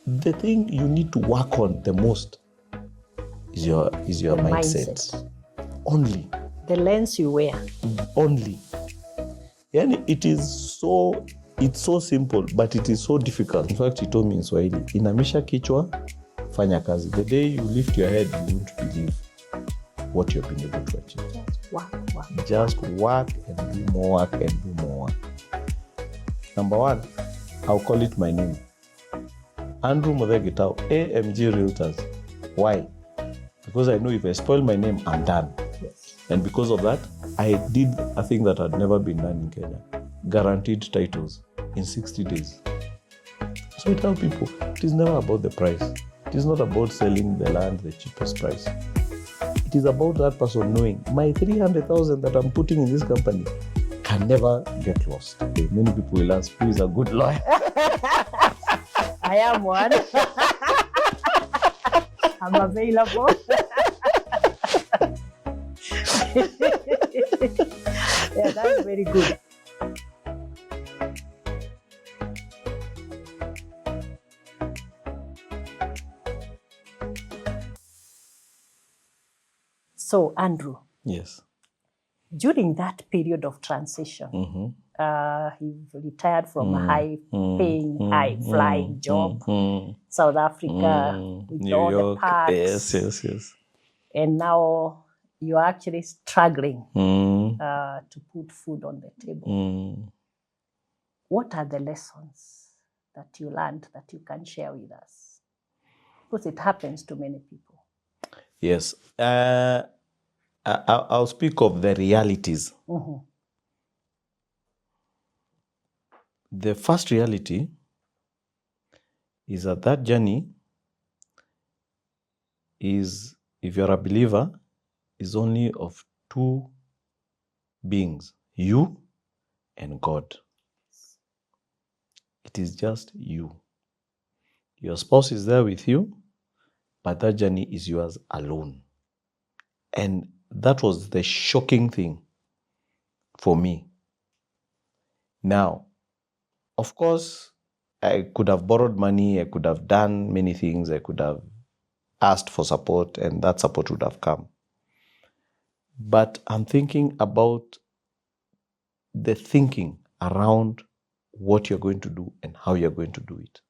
the thing you need to work on the most is your mindset. Only. The lens you wear. Only. And it's so simple, but it is so difficult. In fact, he told me in Swahili, inamisha kichwa, fanya kazi. The day you lift your head, you won't believe what you've been able to achieve. Just work and do more work and do more work. Number one, I'll call it my name. Andrew Muthee Gitau, AMG Realtors. Why? Because I know if I spoil my name, I'm done. Yes. And because of that, I did a thing that had never been done in Kenya. Guaranteed titles in 60 days. So I tell people, it is never about the price. It is not about selling the land the cheapest price. It is about that person knowing my 300,000 that I'm putting in this company can never get lost. Okay, many people will ask, who is a good lawyer? I am one. I'm available. Yeah, that's very good. So, Andrew. Yes. During that period of transition, he retired from a high-paying, high-flying job, South Africa, with New all York. the parks. Yes. And now you're actually struggling to put food on the table. What are the lessons that you learned that you can share with us? Because it happens to many people. Yes. I'll speak of the realities. The first reality is that journey is, if you're a believer, is only of two beings, you and God. It is just you. Your spouse is there with you, but that journey is yours alone. And that was the shocking thing for me. Now, of course, I could have borrowed money, I could have done many things, I could have asked for support, and that support would have come. But I'm thinking about the thinking around what you're going to do and how you're going to do it.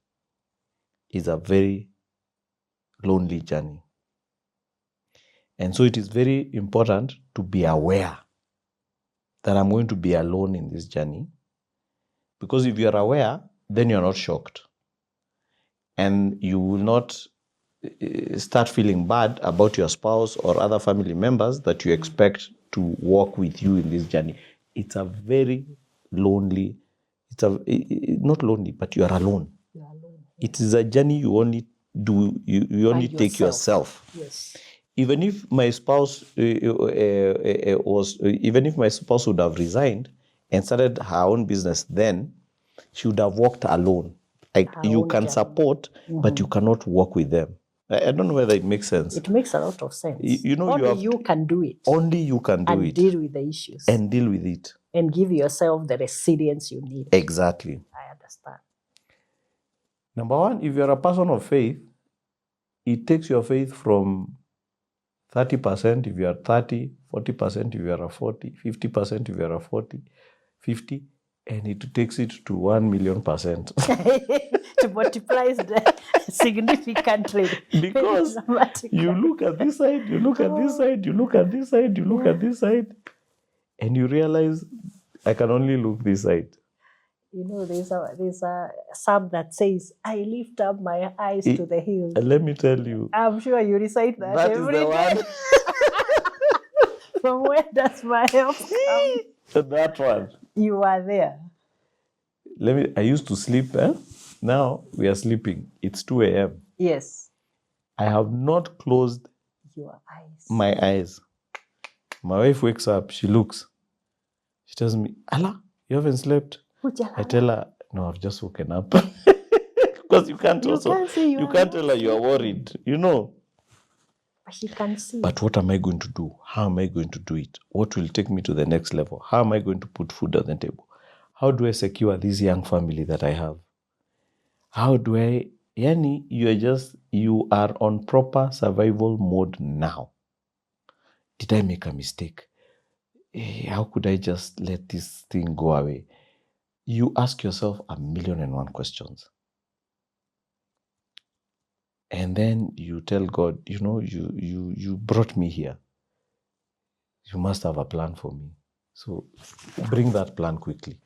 It's a very lonely journey. And so it is very important to be aware that I'm going to be alone in this journey. Because if you're aware, then you're not shocked. And you will not start feeling bad about your spouse or other family members that you expect to walk with you in this journey. It's a very lonely, not lonely, but you are alone. You're alone. It is a journey you only do, you only take yourself. Yes. Even if my spouse would have resigned and started her own business, then she would have walked alone. Like you can support, but you cannot walk with them. I don't know whether it makes sense. It makes a lot of sense. Only you can do it. Only you can do it. And deal with the issues. And deal with it. And give yourself the resilience you need. Exactly. I understand. Number one, if you're a person of faith, it takes your faith from 30% if you are 30, 40% if you are a 40, 50% if you are a 40, 50, and it takes it to 1,000,000%. To multiply significantly. Because you look at this side, you look at this side, you look at this side, you look at this side, and you realize I can only look this side. You know, there's a psalm that says, I lift up my eyes to the hills. Let me tell you. I'm sure you recite that every day. That is the one. From where does my help come? That one. You are there. I used to sleep. Now we are sleeping. It's 2 a.m. Yes. I have not closed your eyes. My eyes. My wife wakes up. She looks. She tells me, Allah, you haven't slept. I tell her, no, I've just woken up. Because you can't tell her you are worried, you know. But she can see. But what am I going to do? How am I going to do it? What will take me to the next level? How am I going to put food on the table? How do I secure this young family that I have? How do I Yani, you are on proper survival mode now. Did I make a mistake? How could I just let this thing go away? You ask yourself 1,000,001 questions. And then you tell God, you brought me here. You must have a plan for me. So bring that plan quickly.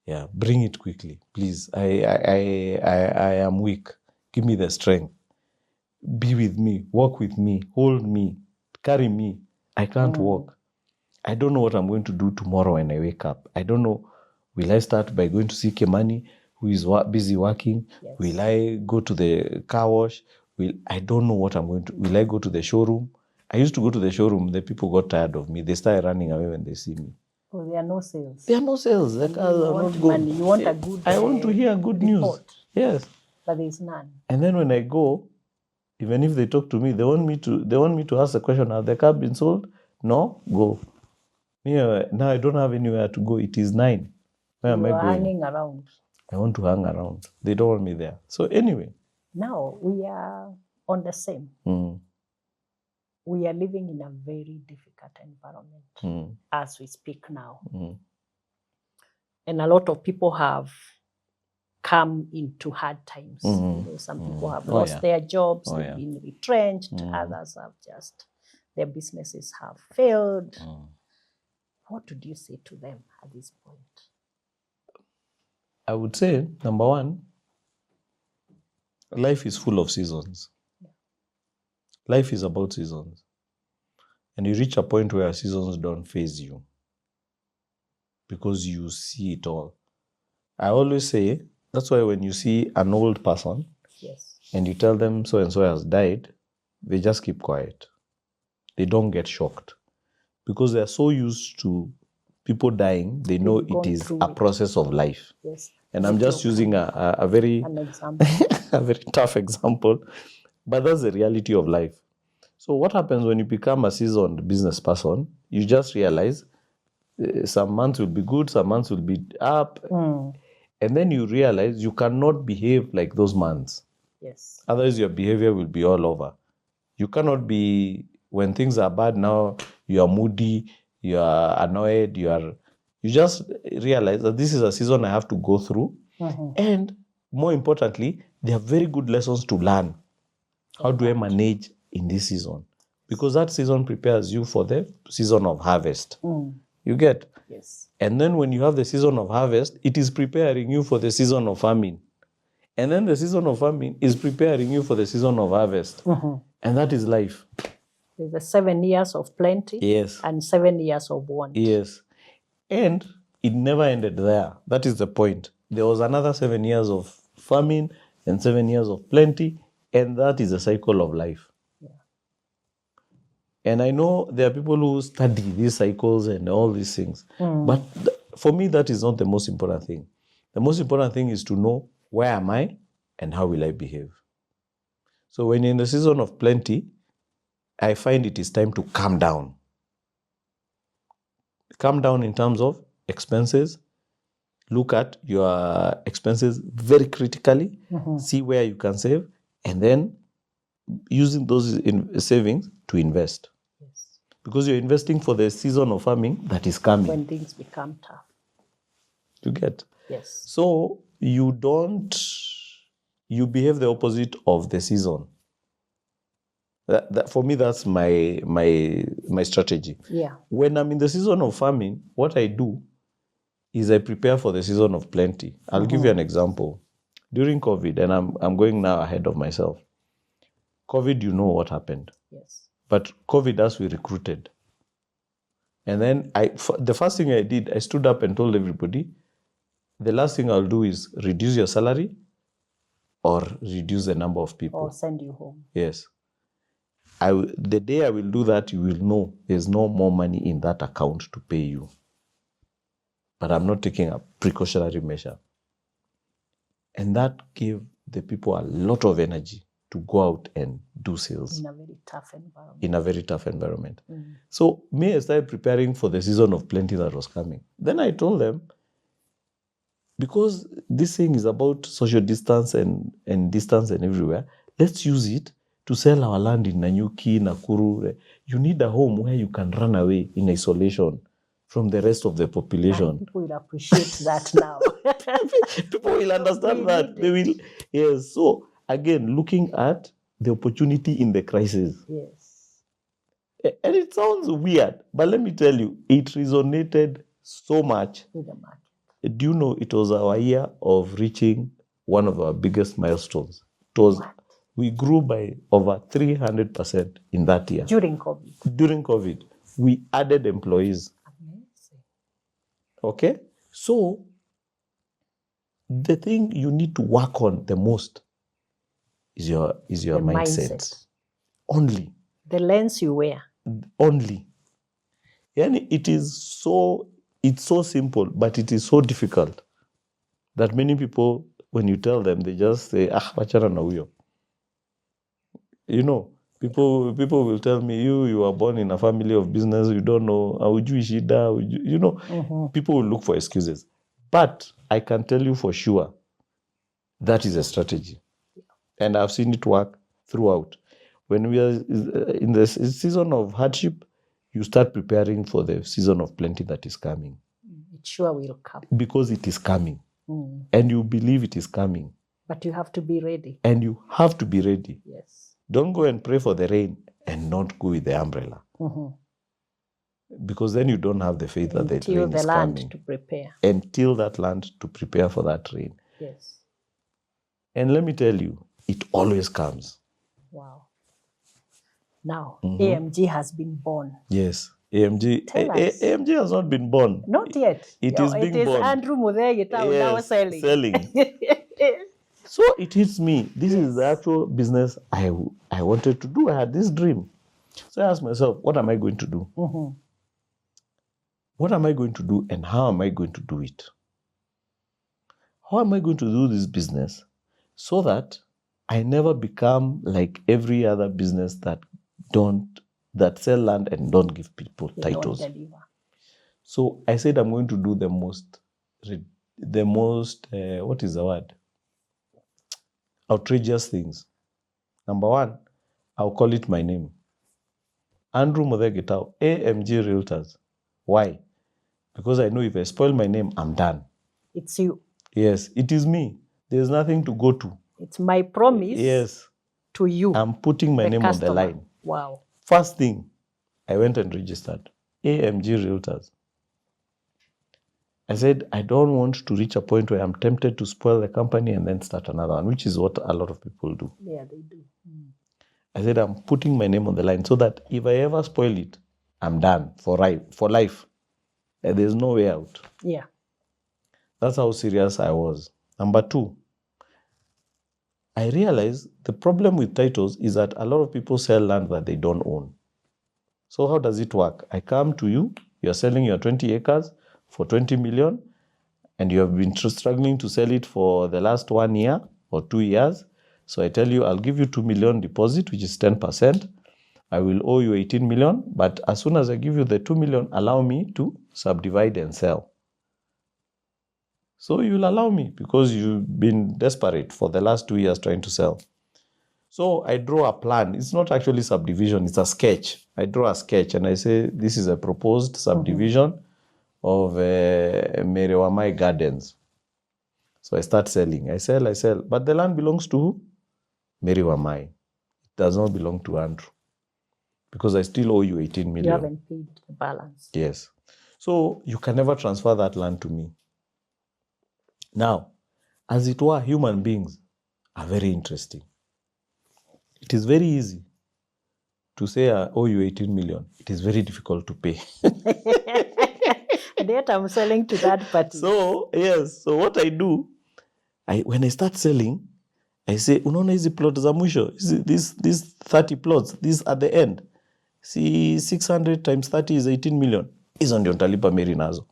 Yeah, bring it quickly, please. I am weak. Give me the strength. Be with me. Walk with me. Hold me. Carry me. I can't walk. I don't know what I'm going to do tomorrow when I wake up. I don't know. Will I start by going to see Kemani, who is busy working? Yes. Will I go to the car wash? I don't know what I'm going to. Will I go to the showroom? I used to go to the showroom. The people got tired of me. They started running away when they see me. Oh, there are no sales. There are no sales. The cars are not good. You want a good I want to hear good news. report. Yes. But there's none. And then when I go, even if they talk to me, they want me to ask the question, has the car been sold? No? Go. Yeah, now I don't have anywhere to go. It is 9. Where am I going? Hanging around. I want to hang around. They don't want me there. So anyway. Now we are on the same. We are living in a very difficult environment as we speak now. And a lot of people have come into hard times. Some people have lost their jobs, they've been retrenched, others have their businesses have failed. What would you say to them at this point? I would say, number one, life is full of seasons. Life is about seasons. And you reach a point where seasons don't faze you because you see it all. I always say, that's why when you see an old person and you tell them so-and-so has died, they just keep quiet. They don't get shocked because they're so used to people dying, they know it is a process of life. Yes. And I'm just using a very a very tough example, but that's the reality of life. So what happens when you become a seasoned business person? You just realize some months will be good, some months will be up, and then you realize you cannot behave like those months. Yes. Otherwise, your behavior will be all over. You cannot be, when things are bad now, you are moody, you are annoyed, you just realize that this is a season I have to go through. And more importantly, there are very good lessons to learn. How do I manage in this season? Because that season prepares you for the season of harvest. You get? Yes. And then when you have the season of harvest, it is preparing you for the season of famine. And then the season of famine is preparing you for the season of harvest. And that is life. There's the 7 years of plenty. Yes. And 7 years of want. Yes. And it never ended there. That is the point. There was another 7 years of famine and 7 years of plenty. And that is the cycle of life. Yeah. And I know there are people who study these cycles and all these things. But for me, that is not the most important thing. The most important thing is to know, where am I and how will I behave? So when you're in the season of plenty, I find it is time to calm down. Calm down in terms of expenses. Look at your expenses very critically. See where you can save. And then using those savings to invest. Yes. Because you're investing for the season of farming that is coming. When things become tough. You get? Yes. So you behave the opposite of the season. That for me, that's my strategy. Yeah. When I'm in the season of farming, what I do is I prepare for the season of plenty. I'll give you an example. During COVID, and I'm going now ahead of myself. COVID, you know what happened. Yes. But COVID, as we recruited. And then the first thing I did, I stood up and told everybody, the last thing I'll do is reduce your salary or reduce the number of people. Or send you home. Yes. The day I will do that, you will know there's no more money in that account to pay you. But I'm not taking a precautionary measure. And that gave the people a lot of energy to go out and do sales. In a very tough environment. In a very tough environment. So I started preparing for the season of plenty that was coming. Then I told them, because this thing is about social distance and distance and everywhere, let's use it to sell our land in Nanyuki, Nakuru. You need a home where you can run away in isolation from the rest of the population. People will appreciate that now. People will understand that. They will. Yes. So again, looking at the opportunity in the crisis. Yes. And it sounds weird, but let me tell you, it resonated so much. With the market. Do you know it was our year of reaching one of our biggest milestones? It was, we grew by over 300% in that year. During COVID. During COVID, we added employees. Amazing. Okay? So, the thing you need to work on the most is your mindset. Only. The lens you wear. Only. And it's so simple, but it is so difficult that many people, when you tell them, they just say, wachana na huyo. You know, people will tell me, you are born in a family of business, you don't know, haujui shida, you know, people will look for excuses. But I can tell you for sure, that is a strategy. And I've seen it work throughout. When we are in the season of hardship, you start preparing for the season of plenty that is coming. It sure will come. Because it is coming. And you believe it is coming. But you have to be ready. And you have to be ready. Yes. Don't go and pray for the rain and not go with the umbrella. Because then you don't have the faith that the rain is coming. Until the land to prepare. Until that land to prepare for that rain. Yes. And let me tell you, it always comes. Wow. Now, AMG has been born. Yes. AMG has not been born. Not yet. It is being born. Andrew Muthee Gitau now selling. So it hits me. This is the actual business I wanted to do. I had this dream. So I asked myself, what am I going to do? What am I going to do and how am I going to do it? How am I going to do this business so that I never become like every other business that sell land and don't give people titles. So I said I'm going to do the most what is the word? Outrageous things. Number one, I'll call it my name. Andrew Muthee Gitau, AMG Realtors. Why? Because I know if I spoil my name, I'm done. It's you. Yes, it is me. There's nothing to go to. It's my promise. Yes. To you. I'm putting my name on the line. Wow. First thing, I went and registered AMG Realtors. I said, I don't want to reach a point where I'm tempted to spoil the company and then start another one, which is what a lot of people do. Yeah, they do. I said, I'm putting my name on the line so that if I ever spoil it, I'm done for life. And there's no way out. Yeah. That's how serious I was. Number two, I realized the problem with titles is that a lot of people sell land that they don't own. So how does it work? I come to you, you're selling your 20 acres for 20 million, and you have been struggling to sell it for the last 1 year or 2 years. So I tell you, I'll give you 2 million deposit, which is 10%. I will owe you 18 million, but as soon as I give you the 2 million, allow me to subdivide and sell. So you'll allow me because you've been desperate for the last 2 years trying to sell. So I draw a plan. It's not actually subdivision, it's a sketch. I draw a sketch and I say, this is a proposed subdivision of Merewamai Gardens. So I start selling. I sell. But the land belongs to who? Merewamai. It does not belong to Andrew. Because I still owe you 18 million. You haven't paid the balance. Yes. So you can never transfer that land to me. Now, as it were, human beings are very interesting. It is very easy to say I owe you 18 million. It is very difficult to pay. And yet I'm selling to that party. So, yes. So what I do, when I start selling, I say, unaona hizi plot za mwisho, these 30 plots, these at the end. See, 600 times 30 is 18 million. Hizo ndio nitalipa Mary nazo.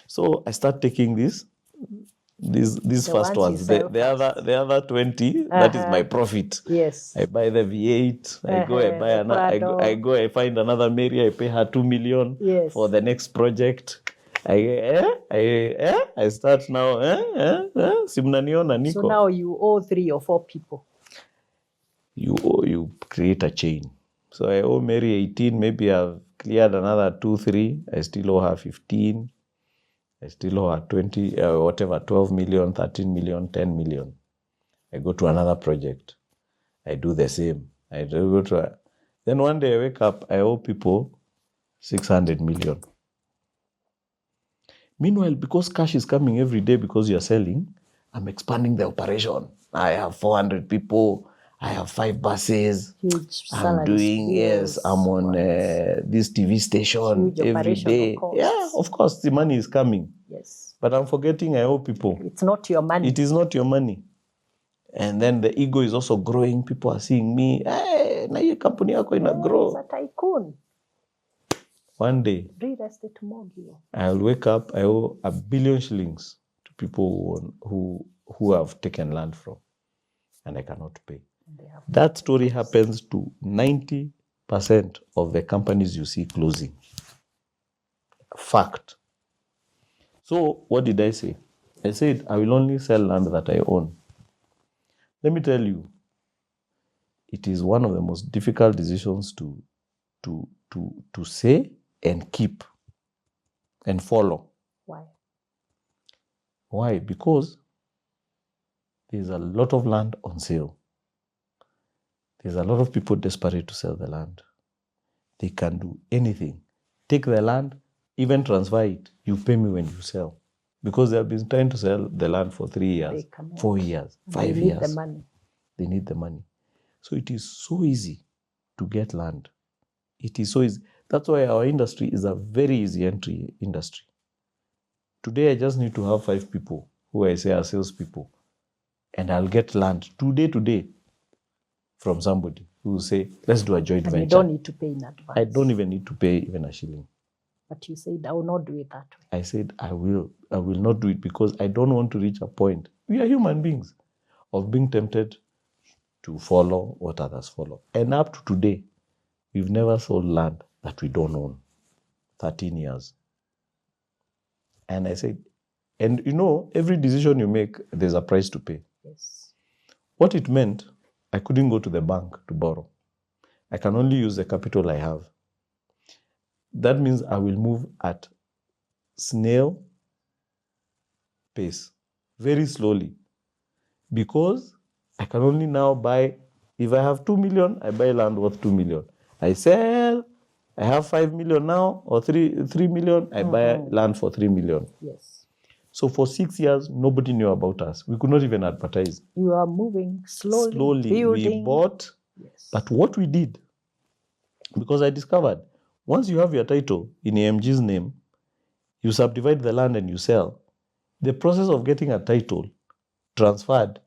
So I start taking these first ones. The other 20, that is my profit. Yes. I buy the V8. I go, I find another Mary. I pay her 2 million for the next project. I start now. Simnaniona niko. So now you owe 3 or 4 people. You create a chain. So I owe Mary 18, maybe I've cleared another 2, 3. I still owe her 15. I still owe her 20, whatever, 12 million, 13 million, 10 million. I go to another project. I do the same. I go to then one day I wake up, I owe people 600 million. Meanwhile, because cash is coming every day because you're selling, I'm expanding the operation. I have 400 people. I have 5 buses. Huge I'm salaries, doing, bills, I'm on this TV station huge every operational day. costs. Yeah, of course, the money is coming. Yes. But I'm forgetting I owe people. It's not your money. It is not your money. And then the ego is also growing. People are seeing me. Hey, na hii company yako ina grow. He's a tycoon. One day, Real estate mogul. I'll wake up, I owe 1 billion shillings to people who have taken land from, and I cannot pay. That story happens to 90% of the companies you see closing. Fact. So what did I say? I said, I will only sell land that I own. Let me tell you, it is one of the most difficult decisions to say and keep and follow. Why? Why? Because there's a lot of land on sale. There's a lot of people desperate to sell the land. They can do anything. Take the land, even transfer it. You pay me when you sell. Because they have been trying to sell the land for 3 years, 4 years, 5 years. They need the money. They need the money. So it is so easy to get land. It is so easy. That's why our industry is a very easy entry industry. Today, I just need to have 5 people who I say are salespeople, and I'll get land today from somebody who will say, let's do a joint venture. You don't need to pay in advance. I don't even need to pay even a shilling. But you said, I will not do it that way. I said, I will not do it because I don't want to reach a point, we are human beings, of being tempted to follow what others follow. And up to today, we've never sold land that we don't own. 13 years. And I said, and you know, every decision you make, there's a price to pay. Yes. What it meant, I couldn't go to the bank to borrow. I can only use the capital I have. That means I will move at snail pace, very slowly, because I can only now buy, if I have 2 million, I buy land worth 2 million. I sell, I have 5 million now, or 3 million, I buy land for 3 million. Yes. So for 6 years, nobody knew about us. We could not even advertise. You are moving slowly. Slowly, building. we bought. Yes. But what we did, because I discovered, once you have your title in AMG's name, you subdivide the land and you sell. The process of getting a title transferred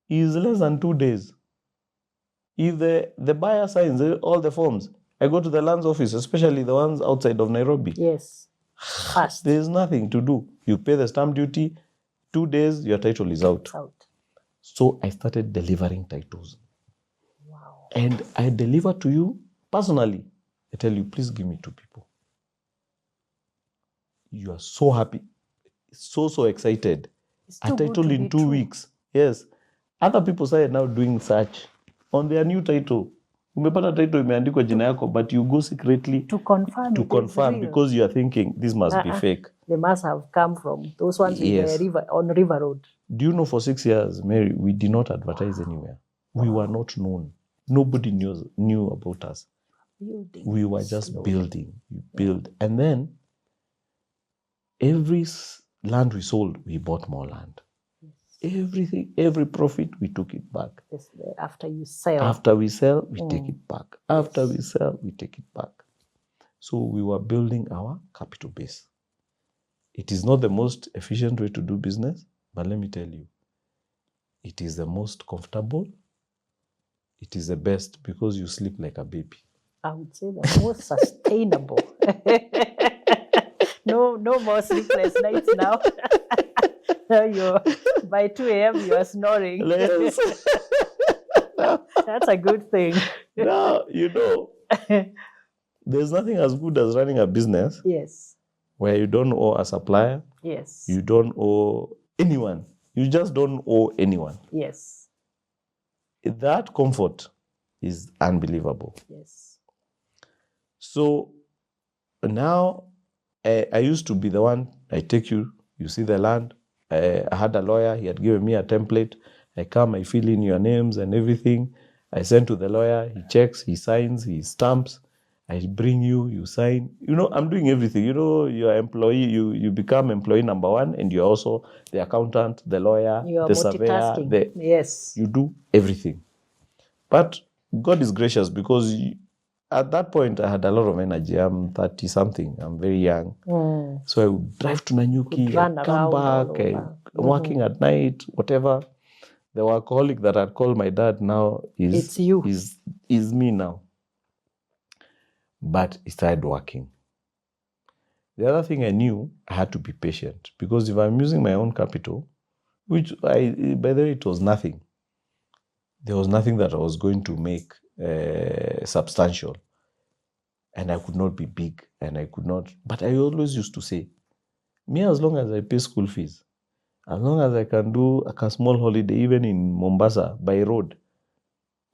is less than 2 days. If the buyer signs all the forms, I go to the lands office, especially the ones outside of Nairobi. Yes. Fast. There's nothing to do. You pay the stamp duty, 2 days, your title is out. It's out. So I started delivering titles. Wow. And I deliver to you personally. I tell you, please give me 2 people. You are so happy, so excited. A title in 2 weeks. Yes. Other people started now doing search on their new title. Umepata title imeandikwa jina yako, but you go secretly to confirm because you are thinking this must be fake. They must have come from those ones with the river, on River Road. Do you know, for 6 years, Mary, we did not advertise anywhere. We were not known. Nobody knew about us. Building we were just building. We build. And then every land we sold, we bought more land. Yes. Everything, every profit, we took it back. Yes, after you sell. After we sell, we take it back. After we sell, we take it back. So we were building our capital base. It is not the most efficient way to do business, but let me tell you, it is the most comfortable. It is the best because you sleep like a baby. I would say the most sustainable. No more sleepless nights now. Now by 2 a.m. you are snoring. Yes. That's a good thing. Now, you know, there's nothing as good as running a business. Yes. where you don't owe a supplier, Yes. you don't owe anyone. You just don't owe anyone. Yes. That comfort is unbelievable. Yes. So now I used to be the one, I take you, you see the land. I had a lawyer, he had given me a template. I come, I fill in your names and everything. I send to the lawyer, he checks, he signs, he stamps. I bring you, you sign. You know, I'm doing everything. You know, you're employee, you become employee number one, and you're also the accountant, the lawyer, You are the surveyor. multitasking. Yes. You do everything. But God is gracious, because at that point I had a lot of energy. I'm 30 something. I'm very young. So I would drive to Nanyuki, I'd come back, I'm working at night, whatever. The workaholic that I'd call my dad now It's you. is me now. But it started working. The other thing I knew, I had to be patient, because if I'm using my own capital, which by the way, it was nothing. There was nothing that I was going to make substantial. And I could not be big, and I could not. But I always used to say, me, as long as I pay school fees, as long as I can do a small holiday, even in Mombasa by road,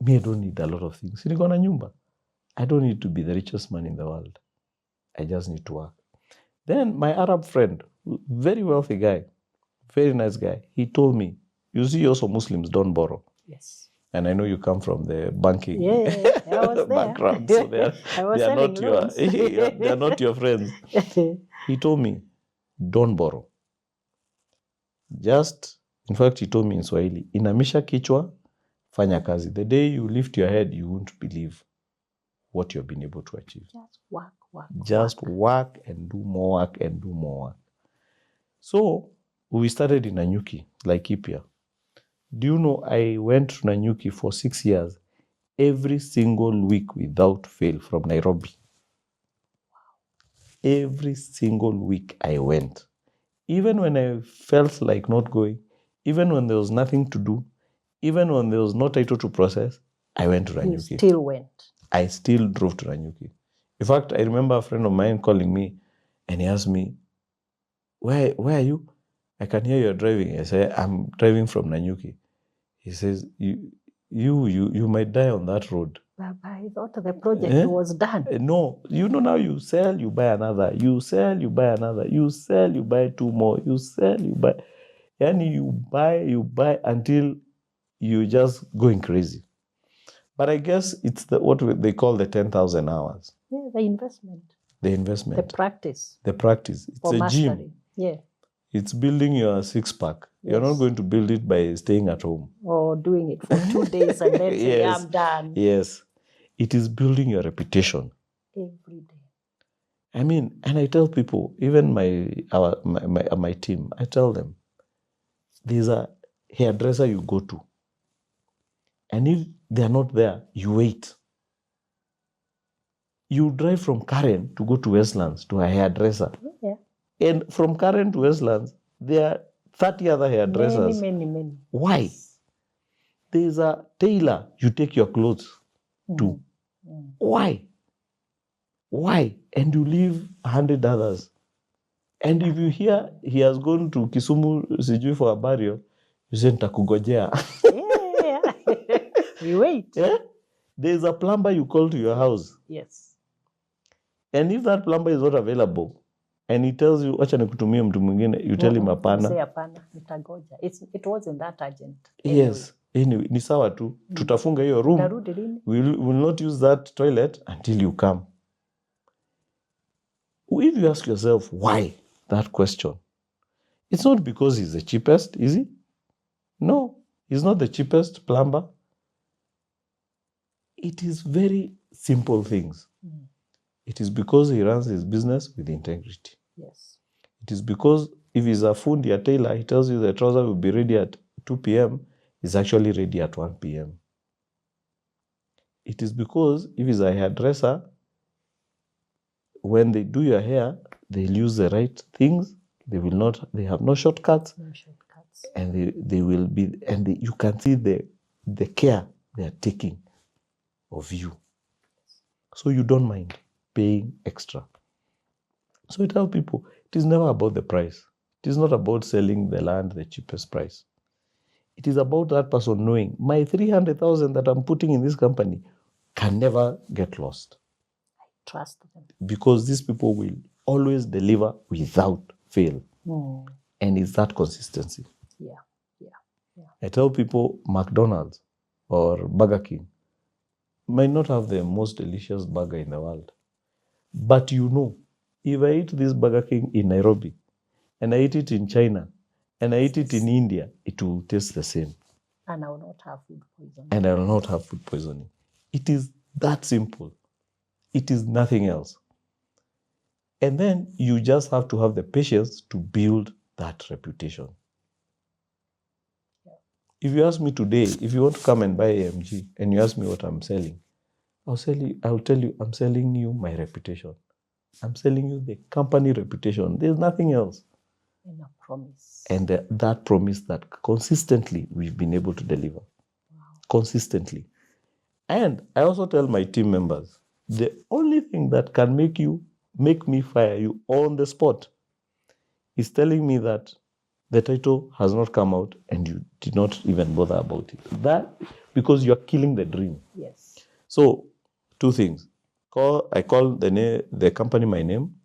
me, I don't need a lot of things. Niko na nyumba. I don't need to be the richest man in the world. I just need to work. Then my Arab friend, very wealthy guy, very nice guy, he told me, you see, also Muslims don't borrow. Yes. And I know you come from the banking I was background, so they are not loans. they are not your friends. He told me, don't borrow. Just, in fact, he told me in Swahili, inamisha kichwa, fanya kazi. The day you lift your head, you won't believe what you've been able to achieve. Just work. Just work and do more work and do more work. So we started in Nanyuki, Laikipia. Do you know, I went to Nanyuki for 6 years, every single week without fail, from Nairobi. Every single week I went. Even when I felt like not going, even when there was nothing to do, even when there was no title to process, I went to Nanyuki. You still went. I still drove to Nanyuki. In fact, I remember a friend of mine calling me, and he asked me, where are you? I can hear you're driving. I say, I'm driving from Nanyuki. He says, you might die on that road. But I thought the project was done. No, you know, now you sell, you buy another. You sell, you buy another. You sell, you buy two more. You sell, you buy. And you buy until you're just going crazy. But I guess it's what they call the 10,000 hours. Yeah, the investment. The investment. The practice. It's for a mastery. gym. Yeah. It's building your six-pack. Yes. You're not going to build it by staying at home. Or doing it for 2 days and then say, Yes. I'm done. Yes. It is building your reputation. Every day. I mean, and I tell people, even my team, I tell them, there's a hairdresser you go to. And if they're not there, you wait. You drive from Karen to go to Westlands to a hairdresser. Yeah. And from Karen to Westlands, there are 30 other hairdressers. Many. Why? Yes. There's a tailor you take your clothes to. Why? And you leave 100 others. And if you hear he has gone to Kisumu sijui for a burial, you say nitakugojea. Yeah. We wait. Yeah? There's a plumber you call to your house. Yes. And if that plumber is not available, and he tells you, acha nikutumie mtu mwingine, you tell him hapana. Say hapana, nitagoja. It wasn't that urgent. Yes. Anyway, ni sawa tu. Tutafunga hiyo room. We will not use that toilet until you come. If you ask yourself why that question, it's not because he's the cheapest, is he? No, he's not the cheapest plumber. It is very simple things. It is because he runs his business with integrity. Yes. It is because if he's a fundi, a tailor, he tells you the trouser will be ready at 2 p.m., he's actually ready at 1 p.m. It is because if he's a hairdresser, when they do your hair, they'll use the right things. They have no shortcuts. And they will be, and you can see the care they are taking of you. So you don't mind paying extra. So I tell people, it is never about the price. It is not about selling the land the cheapest price. It is about that person knowing my 300,000 that I'm putting in this company can never get lost. Trust them. Because these people will always deliver without fail. And it's that consistency. Yeah. I tell people McDonald's or Burger King might not have the most delicious burger in the world. But you know, if I eat this Burger King in Nairobi, and I eat it in China, and I eat it in India, it will taste the same. And I will not have food poisoning. And I will not have food poisoning. It is that simple. It is nothing else. And then you just have to have the patience to build that reputation. If you ask me today, if you want to come and buy AMG and you ask me what I'm selling, I'll tell you, I'm selling you my reputation. I'm selling you the company reputation. There's nothing else. And a promise. And that promise that consistently we've been able to deliver. Wow. Consistently. And I also tell my team members, the only thing that can make me fire you on the spot is telling me that the title has not come out and you did not even bother about it. That because you're killing the dream. Yes. So, two things. I call the company my name,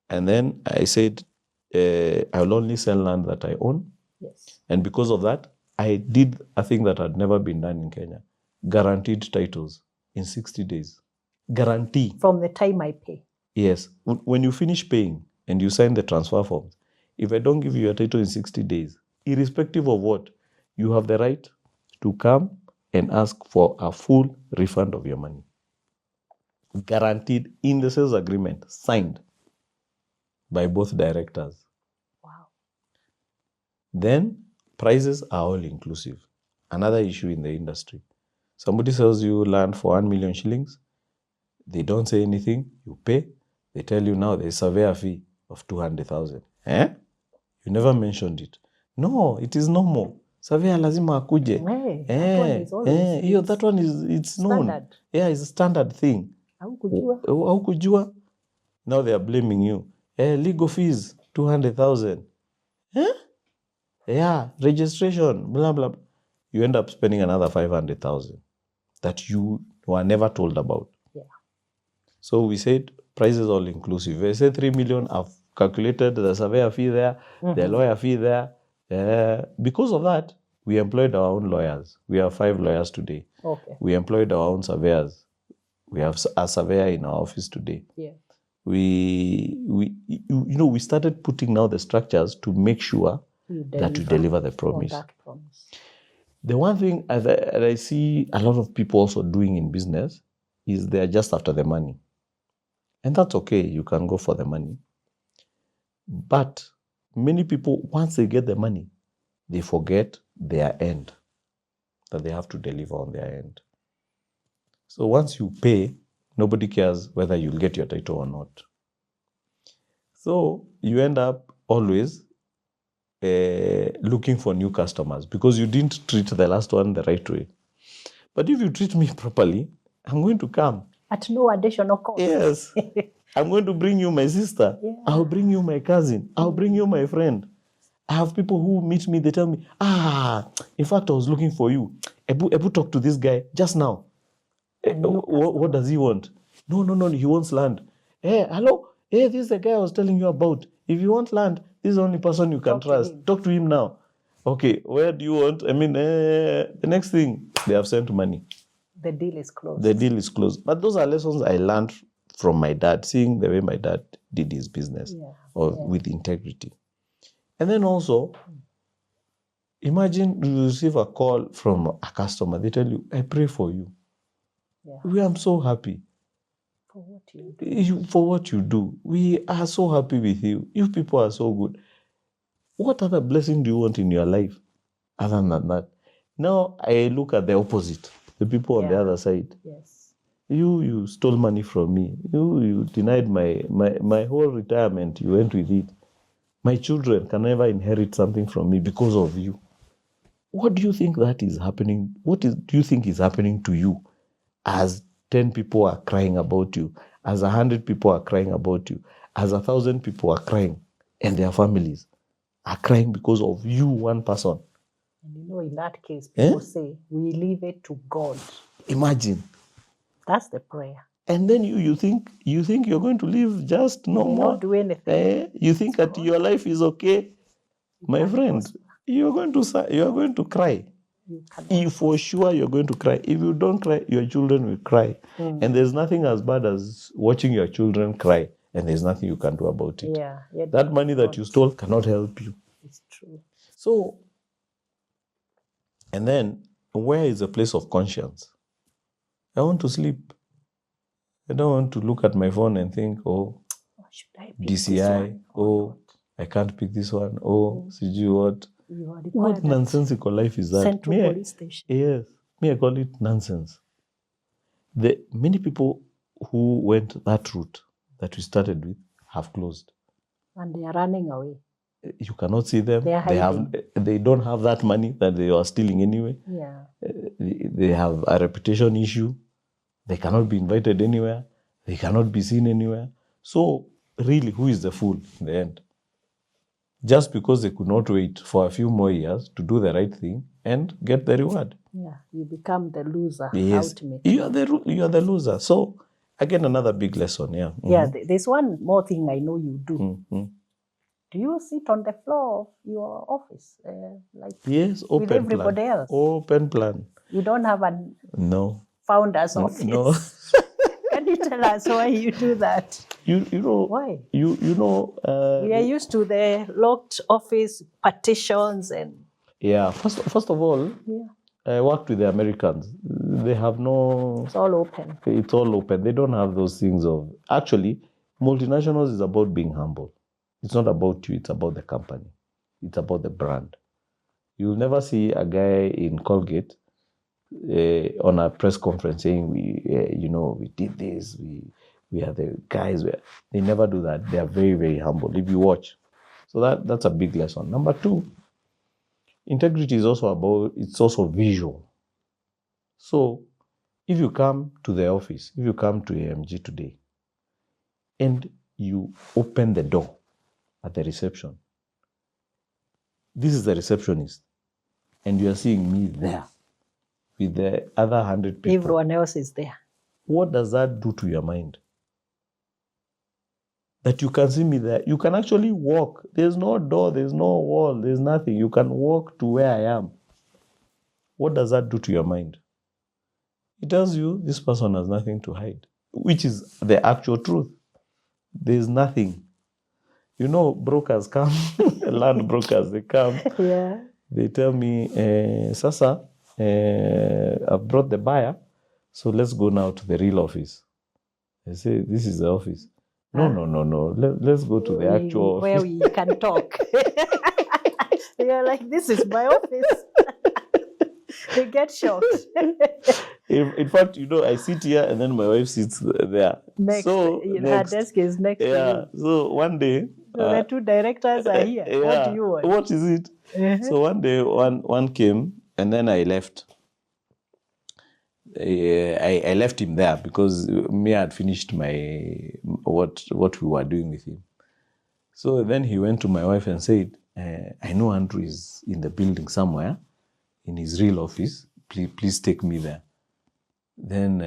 and then I said I will only sell land that I own. Yes. And because of that, I did a thing that had never been done in Kenya. Guaranteed titles in 60 days. Guarantee. From the time I pay. Yes. When you finish paying and you sign the transfer forms, if I don't give you a title in 60 days, irrespective of what, you have the right to come and ask for a full refund of your money. Guaranteed in the sales agreement, signed by both directors. Wow. Then, prices are all inclusive. Another issue in the industry. Somebody sells you land for 1 million shillings. They don't say anything. You pay. They tell you now there's a surveyor fee of 200,000. Eh? You never mentioned it. No, it is normal. Surveyor lazima akuje. That one is it's standard. Known. Yeah, it's a standard thing. Haukujua. Now they are blaming you. Legal fees 200,000. Yeah, registration, blah, blah. You end up spending another 500,000 that you were never told about. Yeah. So we said prices all inclusive. I said 3 million. I've calculated the surveyor fee there, the lawyer fee there. Because of that, we employed our own lawyers. We have 5 lawyers today. Okay. We employed our own surveyors. We have a surveyor in our office today. Yeah. We started putting now the structures to make sure that you deliver the promise. The one thing that I see a lot of people also doing in business is they're just after the money. And that's okay. You can go for the money. But many people, once they get the money, they forget their end, that they have to deliver on their end. So once you pay, nobody cares whether you'll get your title or not. So you end up always looking for new customers because you didn't treat the last one the right way. But if you treat me properly, I'm going to come. At no additional cost. Yes. I'm going to bring you my sister. Yeah. I'll bring you my cousin. I'll bring you my friend. I have people who meet me, they tell me, in fact, I was looking for you. Ebu talk to this guy just now. What does he want? No, he wants land. Hey, hello? Hey, this is the guy I was telling you about. If you want land, this is the only person you can trust. Talk to him now. Okay, where do you want? The next thing, they have sent money. The deal is closed. The deal is closed. But those are lessons I learned from my dad, seeing the way my dad did his business with integrity. And then also, imagine you receive a call from a customer. They tell you, I pray for you. Yeah. I'm so happy. For what you do. For what you do. We are so happy with you. You people are so good. What other blessing do you want in your life other than that? Now I look at the opposite. The people on the other side. Yes. You stole money from me. You denied my whole retirement. You went with it. My children can never inherit something from me because of you. What do you think that is happening? Do you think is happening to you as 10 people are crying about you? as 100 people are crying about you, as 1,000 people are crying, and their families are crying because of you, one person. And in that case, people say, we leave it to God. Imagine. That's the prayer. And then you think you're going to live just normal. Not do anything. You think that your life is okay, my friend. You're going to cry. For sure, you're going to cry. If you don't cry, your children will cry. And there's nothing as bad as watching your children cry, and there's nothing you can do about it. Yeah, that money that you stole cannot help you. It's true. So, and then where is the place of conscience? I want to sleep. I don't want to look at my phone and think, should I pick DCI, I can't pick this one, CG what? What nonsensical life is that? Central Police Station. Yes, I call it nonsense. The many people who went that route that we started with have closed. And they are running away. You cannot see them. They are hiding. They don't have that money that they are stealing anyway. Yeah. They have a reputation issue. They cannot be invited anywhere. They cannot be seen anywhere. So, really, who is the fool in the end? Just because they could not wait for a few more years to do the right thing and get the reward. Yeah, you become the loser, yes. Ultimately. You are the loser. So, again, another big lesson, yeah. Mm-hmm. Yeah, there's one more thing I know you do. Mm-hmm. Do you sit on the floor of your office? Yes, open with everybody plan. else? Open plan. You don't have a founder's office? No. Can you tell us why you do that? You know why? You know we are used to the locked office partitions and first of all, I worked with the Americans. They have no. It's all open. It's all open. They don't have those things of. Actually, multinationals is about being humble. It's not about you. It's about the company. It's about the brand. You'll never see a guy in Colgate on a press conference saying we did this. We are the guys. They never do that. They are very, very humble. If you watch, so that's a big lesson. Number 2, integrity is also it's also visual. So if you come to the office, if you come to AMG today, and you open the door at the reception, this is the receptionist, and you are seeing me there with the other 100 people. Everyone else is there. What does that do to your mind? That you can see me there. You can actually walk. There's no door, there's no wall, there's nothing. You can walk to where I am. What does that do to your mind? It tells you this person has nothing to hide, which is the actual truth. There's nothing. Brokers come, land brokers, they come. Yeah. They tell me, Sasa, I've brought the buyer, so let's go now to the real office. I say, this is the office. No. Let's go to the actual where office. we can talk. You're like, this is my office. They get shocked. In fact, I sit here and then my wife sits there. Next, her desk is next to you. So one day, the 2 directors are here. What do you want? What is it? So one day, one came and then I left. I left him there because I had finished what we were doing with him. So then he went to my wife and said, I know Andrew is in the building somewhere, in his real office. Please take me there. Then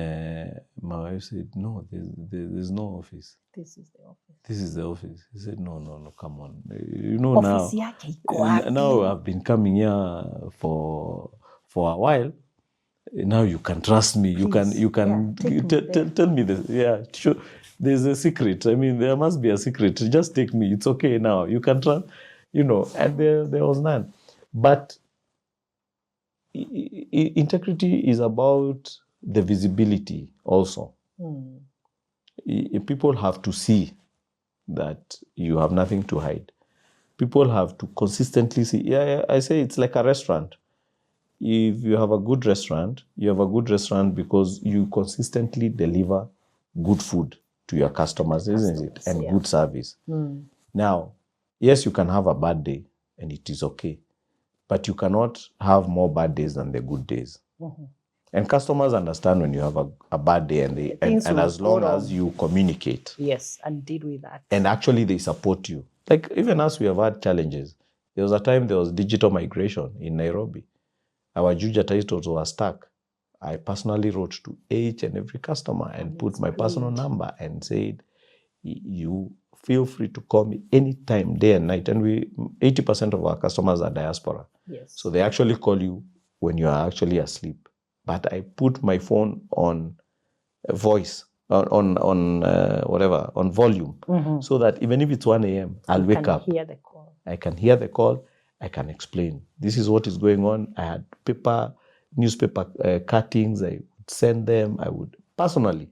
my wife said, no, there's no office. This is the office. This is the office. He said, no, come on. Now I've been coming here for a while. Now you can trust me. Please, you can tell me this. Yeah, sure. There's a secret. I mean, there must be a secret. Just take me. It's okay now. You can trust, and there was none. But integrity is about the visibility also. People have to see that you have nothing to hide. People have to consistently see. Yeah, I say it's like a restaurant. If you have a good restaurant, you have a good restaurant because you consistently deliver good food to your customers, isn't it? And good service. Now, yes, you can have a bad day and it is okay, but you cannot have more bad days than the good days. And customers understand when you have a bad day, and they Things and will as long go as wrong. you communicate, Yes, and deal with that. and actually they support you. Like even us, we have had challenges. There was a time there was digital migration in Nairobi. Our Juja titles were stuck. I personally wrote to each and every customer and put my personal number and said, you feel free to call me anytime, day and night. And 80% of our customers are diaspora. Yes. So they actually call you when you are actually asleep. But I put my phone on voice, on whatever, on volume, so that even if it's 1 a.m., I'll wake up. Hear the call. I can hear the call. I can explain. This is what is going on. I had newspaper cuttings. I would send them. I would personally,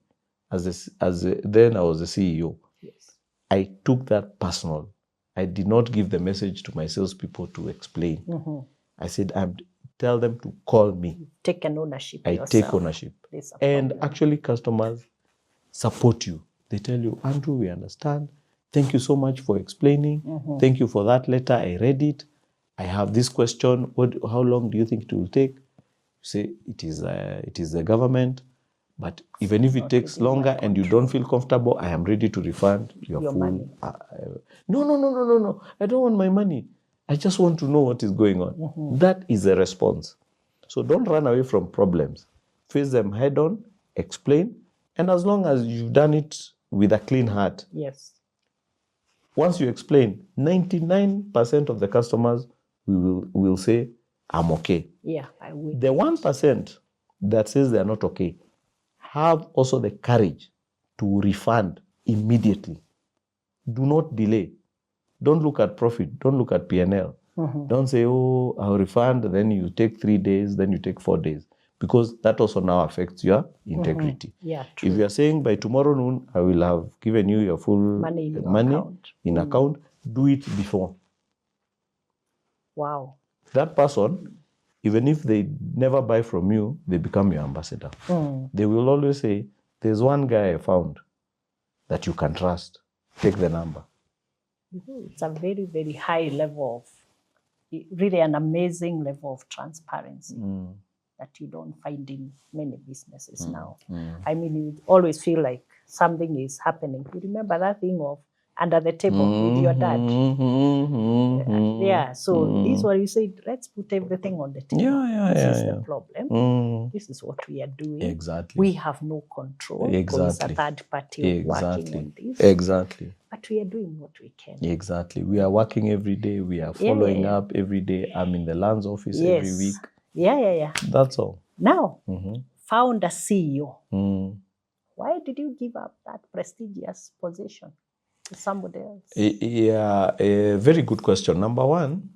then I was the CEO. Yes. I took that personal. I did not give the message to my salespeople to explain. I said, tell them to call me. Take an ownership yourself. Take ownership. And actually, customers support you. They tell you, Andrew, we understand. Thank you so much for explaining. Thank you for that letter. I read it. I have this question. How long do you think it will take? You say, it is the government. But even if it takes longer and you don't feel comfortable, I am ready to refund your full money. No. I don't want my money. I just want to know what is going on. That is a response. So don't run away from problems. Face them head on, explain, and as long as you've done it with a clean heart. Yes. Once you explain, 99% of the customers will say, I'm okay. Yeah, I will. The 1% that says they're not okay, have also the courage to refund immediately. Do not delay. Don't look at profit. Don't look at P&L. Don't say, oh, I'll refund, then you take 3 days, then you take 4 days. Because that also now affects your integrity. Yeah, true. If you are saying by tomorrow noon, I will have given you your full money in account, do it before. Wow. That person, even if they never buy from you, they become your ambassador. They will always say, there's one guy I found that you can trust. Take the number. It's a very, very high level of, really an amazing level of transparency that you don't find in many businesses now. I mean, you always feel like something is happening. You remember that thing of under the table with your dad? Yeah, so this is what you said, let's put everything on the table. This is the problem. This is what we are doing. Exactly. We have no control. Because it's a third party working on this. Exactly. But we are doing what we can. Exactly. We are working every day. We are following up every day. I'm in the lands office every week. Yeah. That's all. Now, found a CEO. Why did you give up that prestigious position to somebody else? Yeah, a very good question. Number one,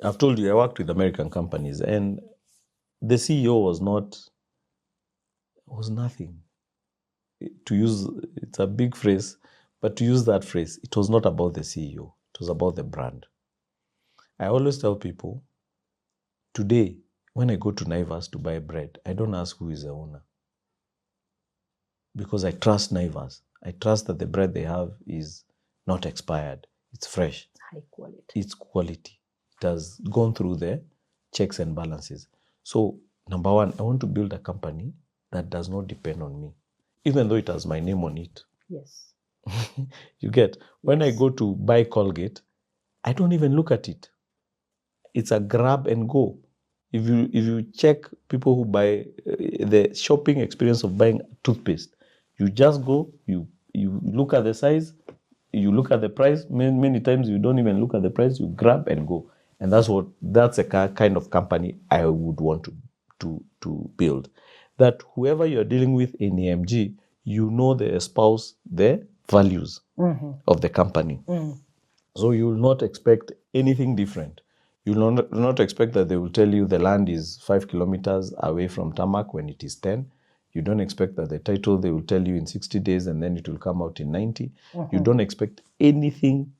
I've told you I worked with American companies, and the CEO was nothing. To use, it's a big phrase, but to use that phrase, it was not about the CEO. It was about the brand. I always tell people, today, when I go to Naivas to buy bread, I don't ask who is the owner. Because I trust Naivas. I trust that the bread they have is not expired. It's fresh. High quality. It's quality. It has gone through the checks and balances. So, number one, I want to build a company that does not depend on me, even though it has my name on it. Yes. You get? When I go to buy Colgate, I don't even look at it. It's a grab and go. If you check people who buy the shopping experience of buying toothpaste, you just go, you look at the size, you look at the price. Many times you don't even look at the price, you grab and go. And that's a kind of company I would want to build. That whoever you're dealing with in AMG, you know they espouse the values of the company. So you will not expect anything different. You will not expect that they will tell you the land is 5 kilometers away from tarmac when it is 10. You don't expect that the title they will tell you in 60 days and then it will come out in 90. You don't expect anything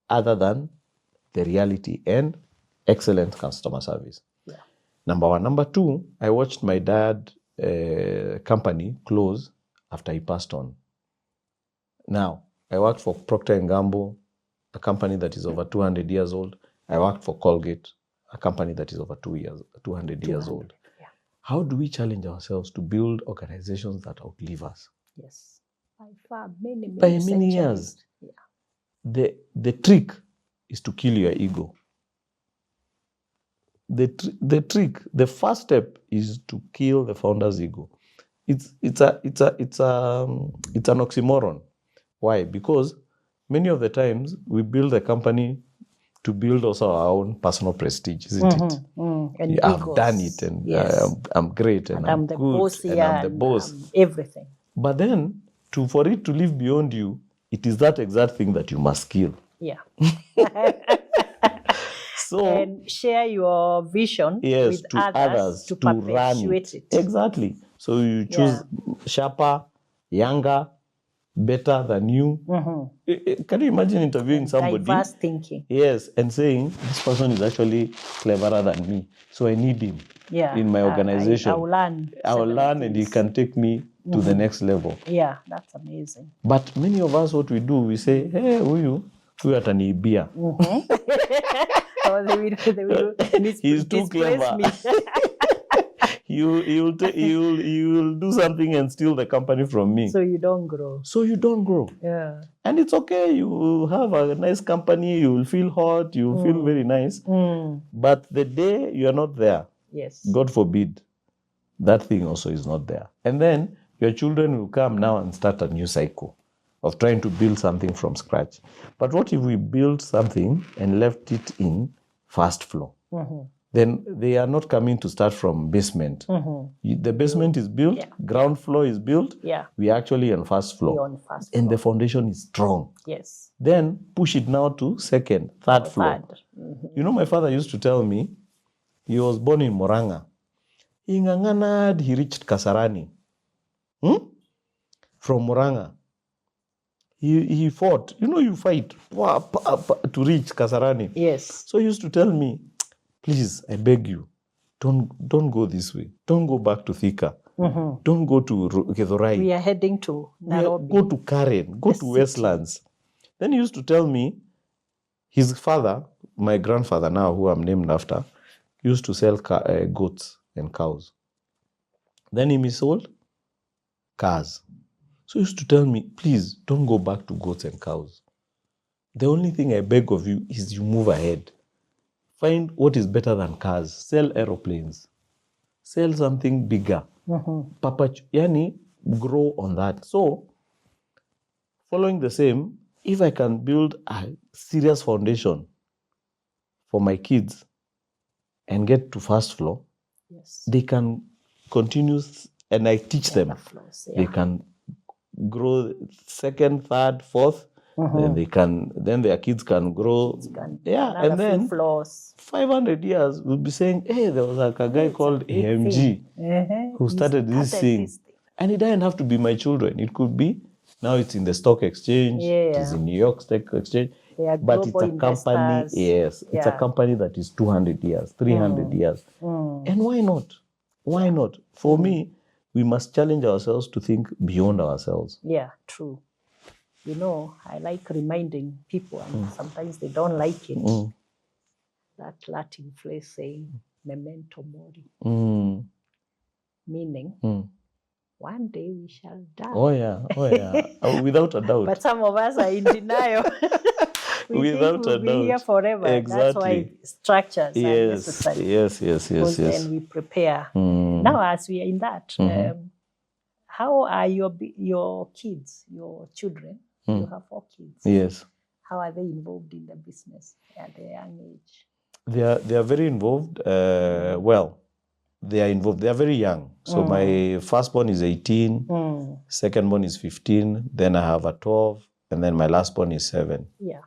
other than the reality and excellent customer service. Yeah. Number one. Number two, I watched my dad company close after he passed on. Now, I worked for Procter & Gamble, a company that is over 200 years old. I worked for Colgate, a company that is over 200 years old. Yeah. How do we challenge ourselves to build organizations that outlive us? Yes. By far, many By many centuries. years. Yeah. The trick is to kill your ego. The trick, the first step is to kill the founder's ego. It's an oxymoron. Why? Because many of the times we build a company to build also our own personal prestige, isn't it? And I've done it, and yes. I'm great, and I'm the good, boss and I'm the boss. Everything. But then, for it to live beyond you, it is that exact thing that you must kill. Yeah. So, and share your vision with others to perpetuate it. Exactly. So you choose sharper, younger, better than you. Can you imagine interviewing somebody? Diverse thinking. Yes, and saying, this person is actually cleverer than me, so I need him in my organization. I'll learn. And he can take me to the next level. Yeah, that's amazing. But many of us, what we do, we say, hey, huyu ataniibia. He's too clever. He will do something and steal the company from me. So you don't grow. Yeah. And it's okay. You will have a nice company. You will feel hot. You will feel very nice. But the day you are not there, yes, God forbid, that thing also is not there. And then your children will come now and start a new cycle of trying to build something from scratch. But what if we build something and left it in first floor? Then they are not coming to start from basement. The basement is built, ground floor is built, we are actually on first floor. And the foundation is strong. Yes. Then push it now to second, third floor. You know, my father used to tell me, he was born in Moranga. Inganganad, he reached Kasarani. From Moranga. He fought. You know, you fight to reach Kasarani. Yes. So he used to tell me, please, I beg you, don't go this way. Don't go back to Thika. Don't go to Githurai. We are heading to Nairobi. Go to Karen. Go to Westlands. Then he used to tell me, his father, my grandfather now, who I'm named after, used to sell goats and cows. Then he sold cars. So he used to tell me, please, don't go back to goats and cows. The only thing I beg of you is you move ahead. Find what is better than cars. Sell aeroplanes. Sell something bigger. Yani, grow on that. So, following the same, if I can build a serious foundation for my kids and get to first floor, they can continue, and I teach them. They can grow second, third, fourth. Then their kids can grow. And then 500 years, we'll be saying, hey, there was a guy called AMG who started this thing. And it doesn't have to be my children. It could be, now it's in the stock exchange, it is in New York Stock Exchange. But it's a company, it's a company that is 200 years, 300 years. And why not? Why not? For me, we must challenge ourselves to think beyond ourselves. Yeah, true. You know, I like reminding people, and sometimes they don't like it, that Latin phrase saying, memento mori. Meaning, one day we shall die. Oh yeah. Without a doubt. But some of us are in denial. We think we'll be here forever. Exactly. That's why structures are necessary. Yes. Because then we prepare. Now, as we are in that, how are your kids, your children? You have 4 kids. Yes. How are they involved in the business at a young age? They are very involved. They are involved. They are very young. So my firstborn is 18, secondborn is 15, then I have a 12, and then my lastborn is 7. Yeah.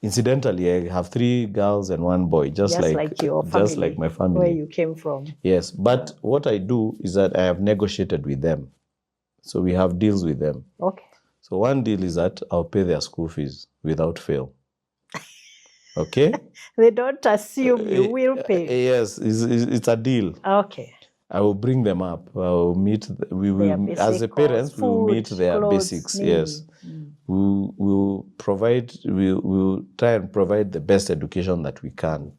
Incidentally, I have 3 girls and 1 boy, just like your family, just like my family. Where you came from. Yes, but what I do is that I have negotiated with them. So we have deals with them. Okay. So one deal is that I'll pay their school fees without fail. Okay? They don't assume you will pay. Yes, it's a deal. Okay. I will bring them up. I will meet. We will, as a parents, we will meet their basics. Yes, we will provide. We will try and provide the best education that we can.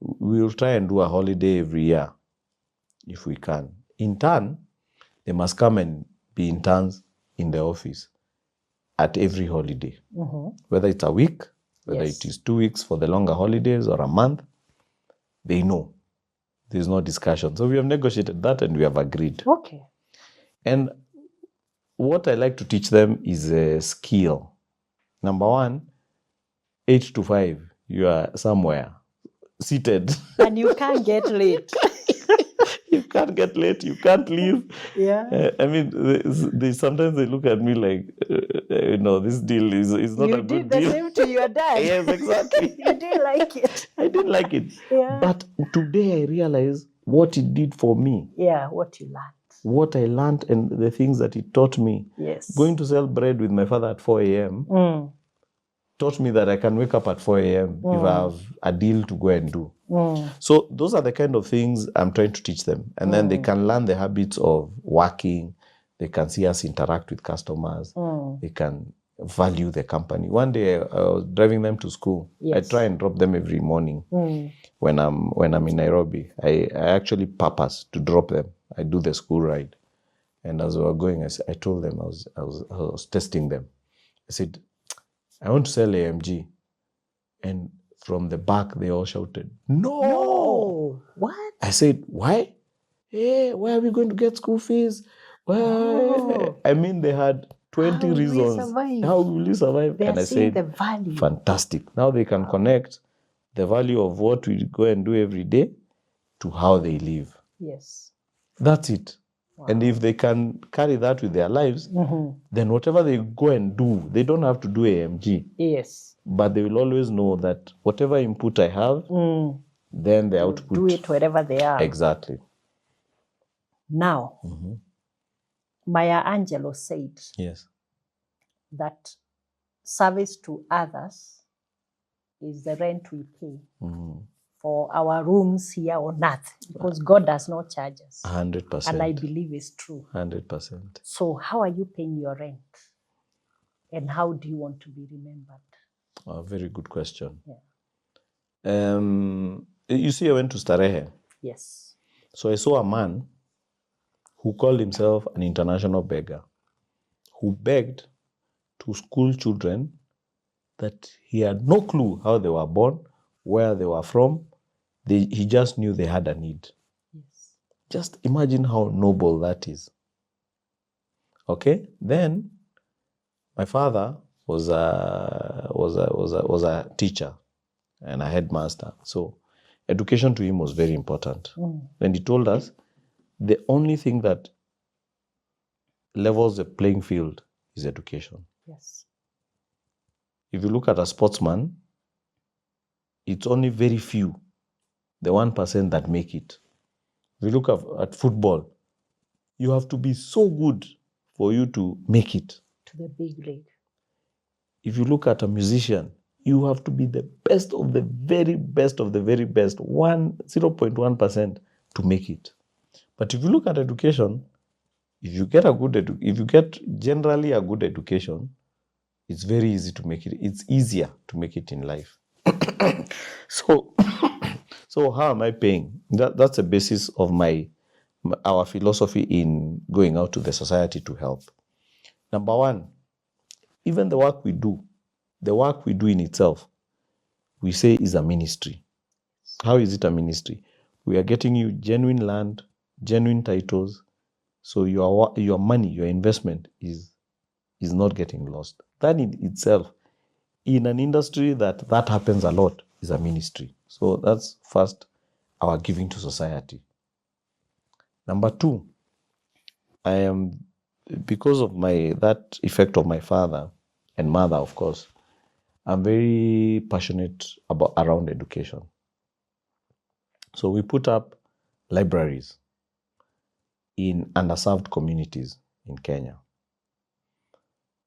we will try and do a holiday every year if we can. In turn, they must come and be interns in the office at every holiday, whether it's a week, whether it is 2 weeks for the longer holidays or a month. They know there's no discussion. So we have negotiated that and we have agreed. Okay. And what I like to teach them is a skill. Number one, 8 to 5, you are somewhere seated. And you can't get late. You can't get late. You can't leave. Yeah. I mean, they sometimes they look at me like, this deal is not a good deal. You did the same to your dad. Yes, exactly. You didn't like it. I didn't like it. Yeah. But today I realize what it did for me. Yeah, what you learned. What I learned and the things that it taught me. Yes. Going to sell bread with my father at 4 a.m. Taught me that I can wake up at 4 a.m. if I have a deal to go and do. So those are the kind of things I'm trying to teach them. And then they can learn the habits of working. They can see us interact with customers. They can value the company. One day I was driving them to school. Yes. I try and drop them every morning when I'm in Nairobi. I actually purpose to drop them. I do the school ride. And as we were going, I told them, I was testing them. I said, I want to sell AMG. And from the back, they all shouted, No! What? I said, why? Hey, why are we going to get school fees? Why? No. I mean, they had 20 reasons. How will you survive? They and are I seeing said, the value. Fantastic. Now they can connect the value of what we go and do every day to how they live. Yes. That's it. Wow. And if they can carry that with their lives, then whatever they go and do, they don't have to do AMG. Yes. But they will always know that whatever input I have, then the output. Do it wherever they are. Exactly. Now, Maya Angelou said that service to others is the rent we pay for our rooms here on earth, because God does not charge us. 100%. And I believe it's true. 100%. So how are you paying your rent? And how do you want to be remembered? A very good question. Yeah. You see, I went to Starehe. Yes. So I saw a man who called himself an international beggar, who begged to school children that he had no clue how they were born, where they were from. He just knew they had a need. Yes. Just imagine how noble that is. Okay? Then my father was a teacher and a headmaster. So education to him was very important. And he told us the only thing that levels the playing field is education. Yes. If you look at a sportsman, it's only very few, the 1% that make it. If you look at football, you have to be so good for you to make it to the big league. If you look at a musician, you have to be the best of the very best of the very best, 0.1% to make it. But if you look at education, if you get generally a good education, it's very easy to make it. It's easier to make it in life. So how am I paying? That's the basis of our philosophy in going out to the society to help. Number one, even the work we do in itself, we say is a ministry. How is it a ministry? We are getting you genuine land, genuine titles, so your money, your investment is not getting lost. That in itself, in an industry that happens a lot, is a ministry. So that's first, our giving to society. Number two, because of that effect of my father and mother, of course, I'm very passionate around education. So we put up libraries in underserved communities in Kenya.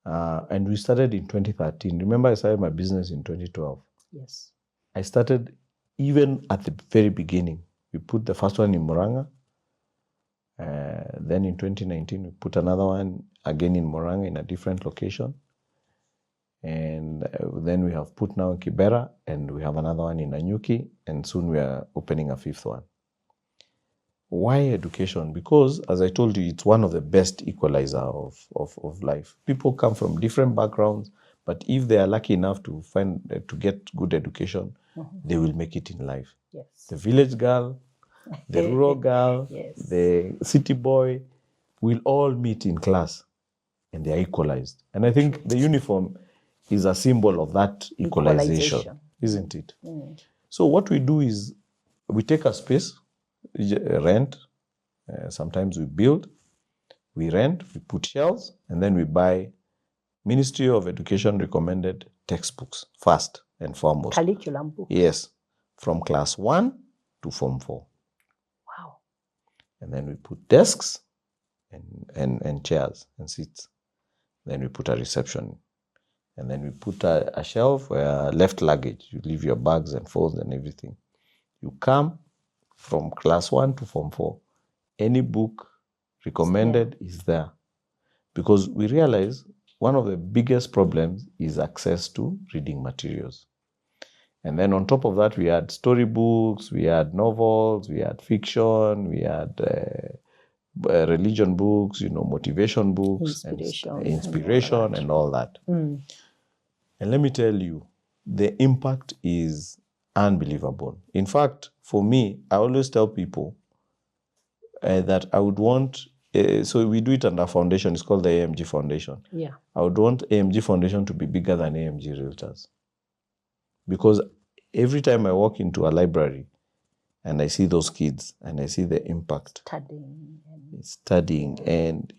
And we started in 2013. Remember, I started my business in 2012. Yes. I started even at the very beginning. We put the first one in Murang'a. Then in 2019, we put another one again in Murang'a in a different location. And then we have put now in Kibera, and we have another one in Nanyuki, and soon we are opening a 5th one. Why education? Because, as I told you, it's one of the best equalizer of life. People come from different backgrounds, but if they are lucky enough to to get good education, they will make it in life. Yes. The village girl, the rural girl, yes. the city boy will all meet in class, and they are equalized. And I think the uniform is a symbol of that equalization. Isn't it? So what we do is we take a space, rent, sometimes we build, we rent, we put shelves, and then we buy Ministry of Education recommended textbooks first and foremost. Curriculum books. Yes, from class 1 to Form 4. Wow. And then we put desks and chairs and seats. Then we put a reception. And then we put a shelf where left luggage. You leave your bags and phones and everything. You come from class 1 to Form 4. Any book recommended is there. Because we realize one of the biggest problems is access to reading materials. And then on top of that, we had storybooks, we had novels, we had fiction, we had religion books, motivation books, inspiration and all that. And let me tell you, the impact is unbelievable. In fact, for me, I always tell people that I would want, so we do it under a foundation, it's called the AMG Foundation. Yeah. I would want AMG Foundation to be bigger than AMG Realtors. Because every time I walk into a library and I see those kids and I see the impact. Studying. And,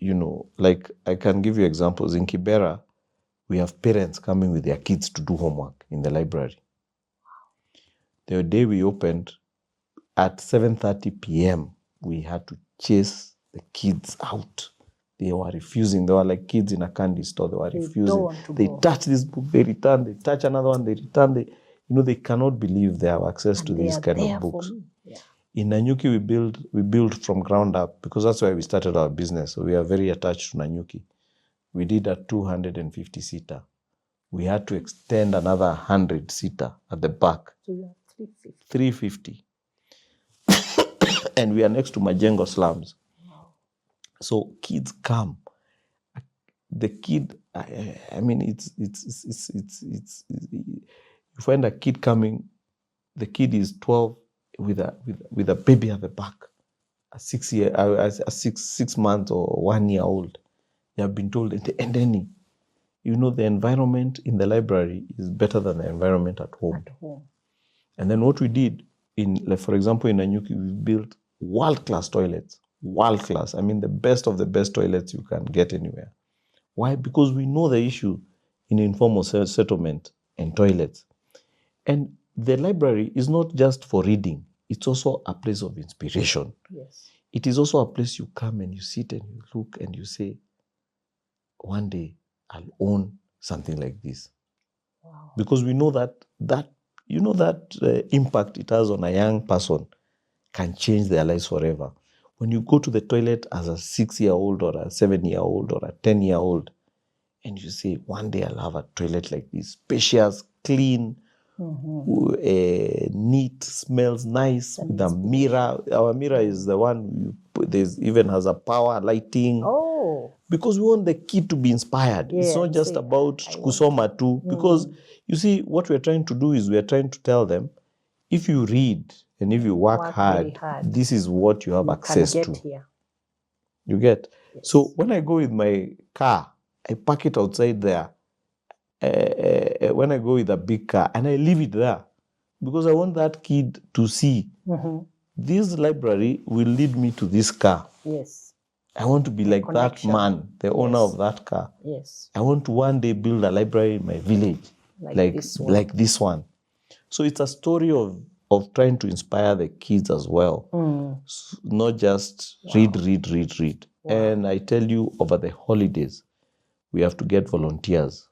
like I can give you examples. In Kibera, we have parents coming with their kids to do homework in the library. The day we opened, at 7:30 p.m., we had to chase the kids out. They were refusing. They were like kids in a candy store. They were refusing. They touch this book, they return. They touch another one, they return. They cannot believe they have access to these kind of books. Yeah. In Nanyuki, we build from ground up, because that's why we started our business. So we are very attached to Nanyuki. We did a 250-seater. We had to extend another 100-seater at the back. So you have 350. And we are next to Majengo slums. Wow. So kids come. The kid, it's you find a kid coming. The kid is 12 with a baby at the back, a 6 months or 1 year old. They have been told, and then the environment in the library is better than the environment at home. And then what we did for example, in Nanyuki, we built world-class toilets. World-class. The best of the best toilets you can get anywhere. Why? Because we know the issue in informal settlement and toilets. And the library is not just for reading. It's also a place of inspiration. Yes. It is also a place you come and you sit and you look and you say, one day I'll own something like this. Wow. Because we know that impact it has on a young person can change their lives forever. When you go to the toilet as a 6-year-old or a 7-year-old or a 10-year-old, and you say, one day I'll have a toilet like this, spacious, clean, neat, smells nice, with a mirror. Our mirror is the one even has a power lighting. Oh. Because we want the kid to be inspired. It's not just about kusoma too. Because you see, what we're trying to do is we're trying to tell them, if you read and if you work hard, this is what you have access to. Here. You get? Yes. So when I go with my car, I park it outside there. When I go with a big car, and I leave it there, because I want that kid to see this library will lead me to this car. Yes. I want to be like that man, the owner of that car. Yes. I want to one day build a library in my village, like this one. So it's a story of trying to inspire the kids as well, not just read. Wow. And I tell you, over the holidays, we have to get volunteers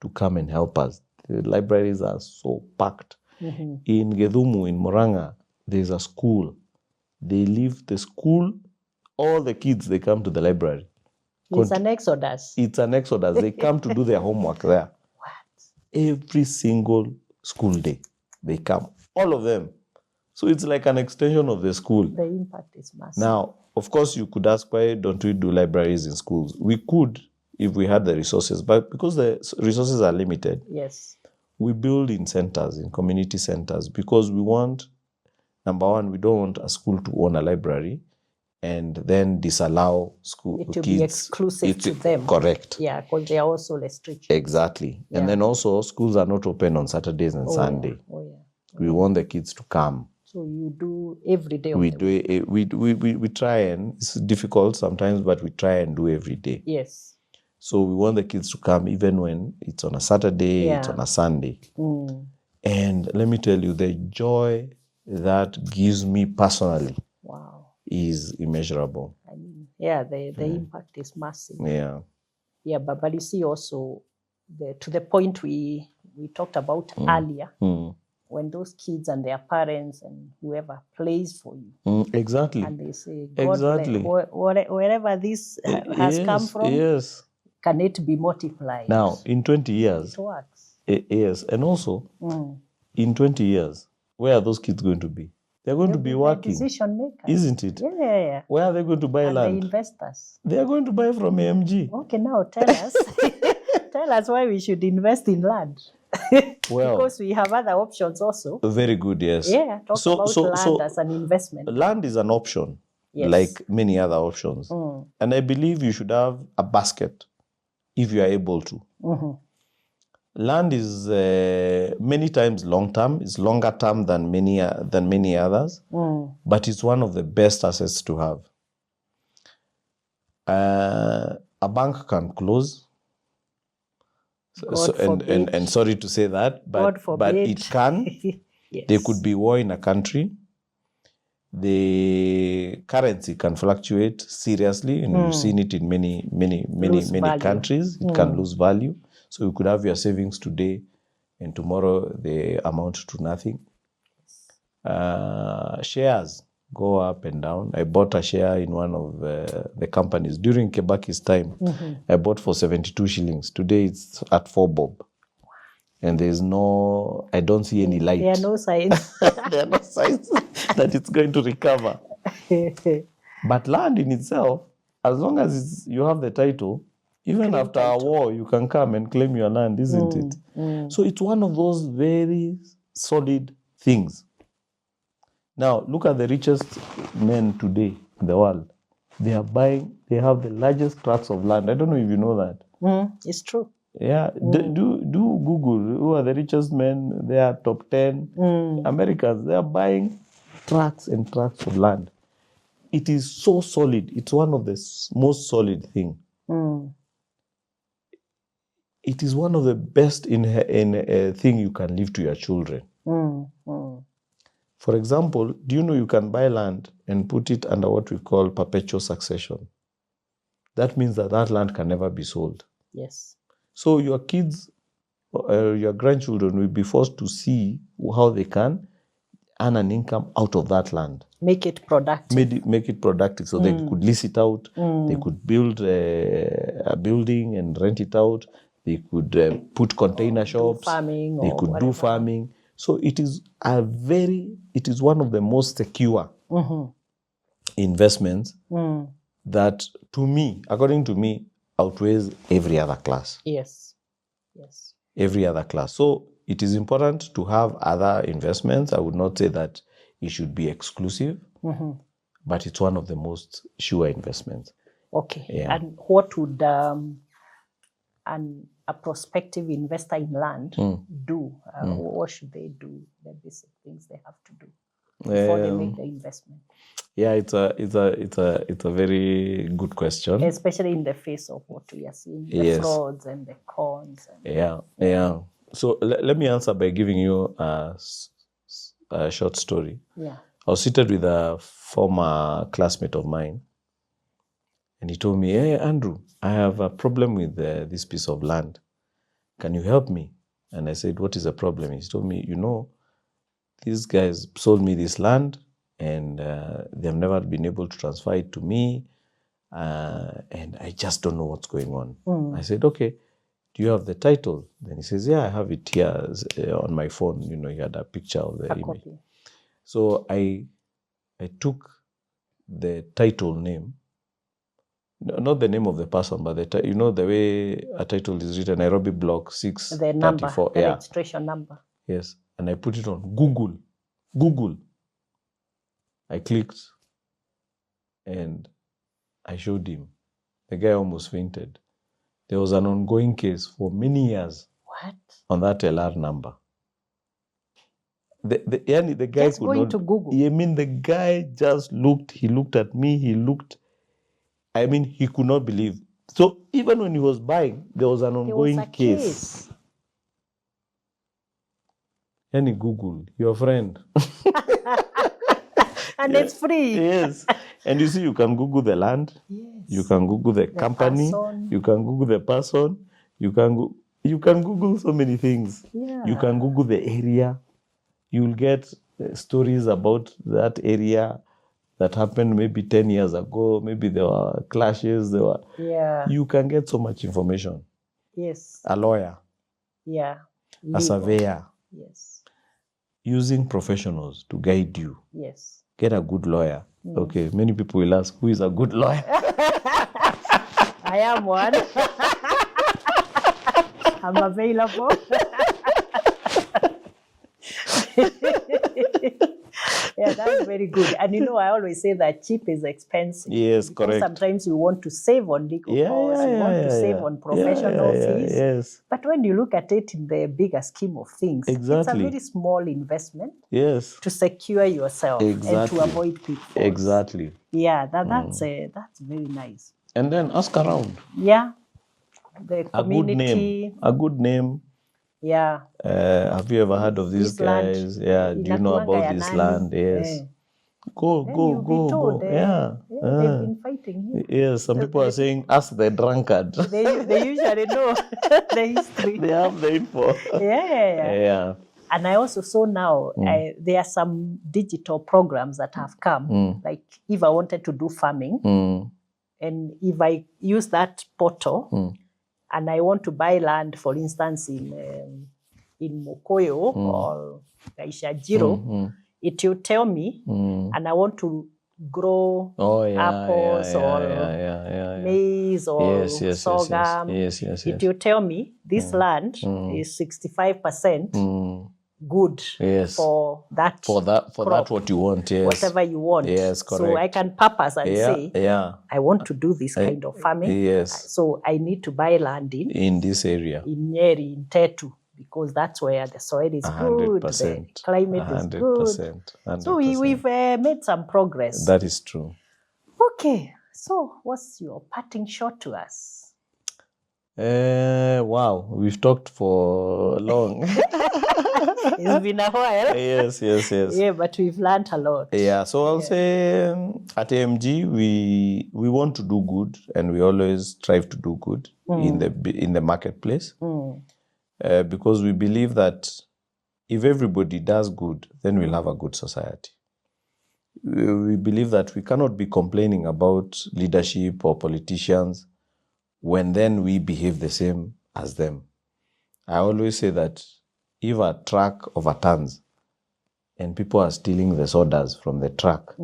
to come and help us. The libraries are so packed. In Gedhumu, in Moranga, there's a school. They leave the school, all the kids, they come to the library. It's an exodus. It's an exodus. They come to do their homework there. What? every single school day. They come, all of them. So it's like an extension of the school. The impact is massive. Now, of course, you could ask, why don't we do libraries in schools? We could if we had the resources, but because the resources are limited, yes, we build in centers, in community centers, because we want, number one, we don't want a school to own a library and then disallow school it to kids. be exclusive to them. Correct. Yeah, because they are also restricted. Exactly. Yeah. And then also, schools are not open on Saturdays and Sunday. Yeah. Oh, yeah. We want the kids to come. So you do every day of We the do week. we try, and it's difficult sometimes, but we try and do every day. Yes. So we want the kids to come even when it's on a Saturday, Yeah. it's on a Sunday. And let me tell you, the joy that gives me personally, wow, is immeasurable. I mean, yeah, the impact is massive. Yeah. Yeah, but you see also to the point we talked about earlier, when those kids and their parents and whoever plays for you. Exactly. And they say, God exactly. Wherever this has come from, yes. can it be multiplied? Now, in 20 years, it works. Yes. And also, in 20 years, where are those kids going to be? They're going to be working. Decision makers. Isn't it? Yeah. Where are they going to buy and land? The investors. They are going to buy from AMG. Okay, now tell us. Tell us why we should invest in land. Well, because we have other options also. Very good, yes. Yeah, talk about land as an investment. Land is an option, yes, like many other options. And I believe you should have a basket if you are able to. Land is many times long-term. It's longer term than many others, but it's one of the best assets to have. A bank can close. And sorry to say that, but it can. Yes. There could be war in a country. The currency can fluctuate seriously, and you've seen it in many countries. It can lose value. So you could have your savings today, and tomorrow they amount to nothing. Shares go up and down. I bought a share in one of the companies during Kebaki's time. I bought for 72 shillings. Today it's at 4 bob. And I don't see any light. There are no signs. There are no signs that it's going to recover. But land in itself, as long as you have the title, even after a war, you can come and claim your land, isn't it? So it's one of those very solid things. Now, look at the richest men today in the world. They have the largest tracts of land. I don't know if you know that. It's true. Yeah, do Google who are the richest men. They are top 10 Americans. They are buying tracts and tracts of land. It is so solid. It's one of the most solid thing. It is one of the best in a thing you can leave to your children. For example, do you know you can buy land and put it under what we call perpetual succession? That means that land can never be sold. Yes. So your kids, your grandchildren will be forced to see how they can earn an income out of that land. Make it productive. Make it productive so they could lease it out. They could build a building and rent it out. They could put container shops. Farming. They could do farming. So it is one of the most secure investments that, according to me, outweighs every other class. Yes. Every other class. So it is important to have other investments. I would not say that it should be exclusive, but it's one of the most sure investments. Okay. Yeah. And what would a prospective investor in land do? What should they do? The basic things they have to do before they make the investment. Yeah, it's a very good question. Especially in the face of what we are seeing, the frauds and the cons. Yeah. So let me answer by giving you a short story. Yeah. I was seated with a former classmate of mine, and he told me, "Hey, Andrew, I have a problem with this piece of land. Can you help me?" And I said, "What is the problem?" He told me, "These guys sold me this land, and they've never been able to transfer it to me, and I just don't know what's going on." I said, "Okay, do you have the title? Then he says, yeah, I have it here on my phone. You know, he had a picture of the image. Copy. So I took the title name, not the name of the person, but you know the way a title is written, Nairobi Block 634. The number, the registration number. Yes, and I put it on Google. Google. I clicked, and I showed him. The guy almost fainted. There was an ongoing case for many years. What? On that LR number. The guy just could going not, to Google. I mean, the guy just looked. He looked at me. I mean, he could not believe. So even when he was buying, there was an ongoing case. And he Googled your friend. And it's free. Yes. And you see, you can Google the land. Yes. You can Google the company. Person. You can Google the person. You can Google so many things. Yeah. You can Google the area. You'll get stories about that area that happened maybe 10 years ago. Maybe there were clashes. Yeah. You can get so much information. Yes. A lawyer. Yeah. A surveyor. Yes. Using professionals to guide you. Yes. Get a good lawyer. Okay, many people will ask, who is a good lawyer? I am one. I'm available. Yeah, that's very good. And you know, I always say that cheap is expensive. Yes, correct. Sometimes you want to save on legal costs, you want to save on professional fees. Yes. But when you look at it in the bigger scheme of things, it's a very small investment. Yes. To secure yourself and to avoid pitfalls. Exactly. Yeah, that's very nice. And then ask around. Yeah. The community. A good name. Yeah. Have you ever heard of these guys? Land. Yeah. Do you know about this land? Yes. Go. Yeah. They've been fighting here. Yes. Some people are saying, ask the drunkard. They usually know the history. They have the info. Yeah. And I also saw now there are some digital programs that have come. Like if I wanted to do farming, and if I use that portal, and I want to buy land, for instance, in Mokoyo or Kaishajiro, it will tell me, and I want to grow apples or maize or sorghum. It will tell me this land is 65% good for that. For that, what you want, yes. Whatever you want. Yes, correct. So I can purpose and say, I want to do this kind of farming. Yes. So I need to buy land in this area. In Nyeri, in Tetu, because that's where the soil is 100%, good, the climate 100%, is good. 100%. So we've made some progress. That is true. Okay. So what's your parting shot to us? Wow, we've talked for long. It's been a while. Yes. Yeah, but we've learned a lot. Yeah, so I'll say at AMG we want to do good, and we always strive to do good in the marketplace, because we believe that if everybody does good, then we'll have a good society. We believe that we cannot be complaining about leadership or politicians when then we behave the same as them. I always say that if a truck overturns and people are stealing the sodas from the truck,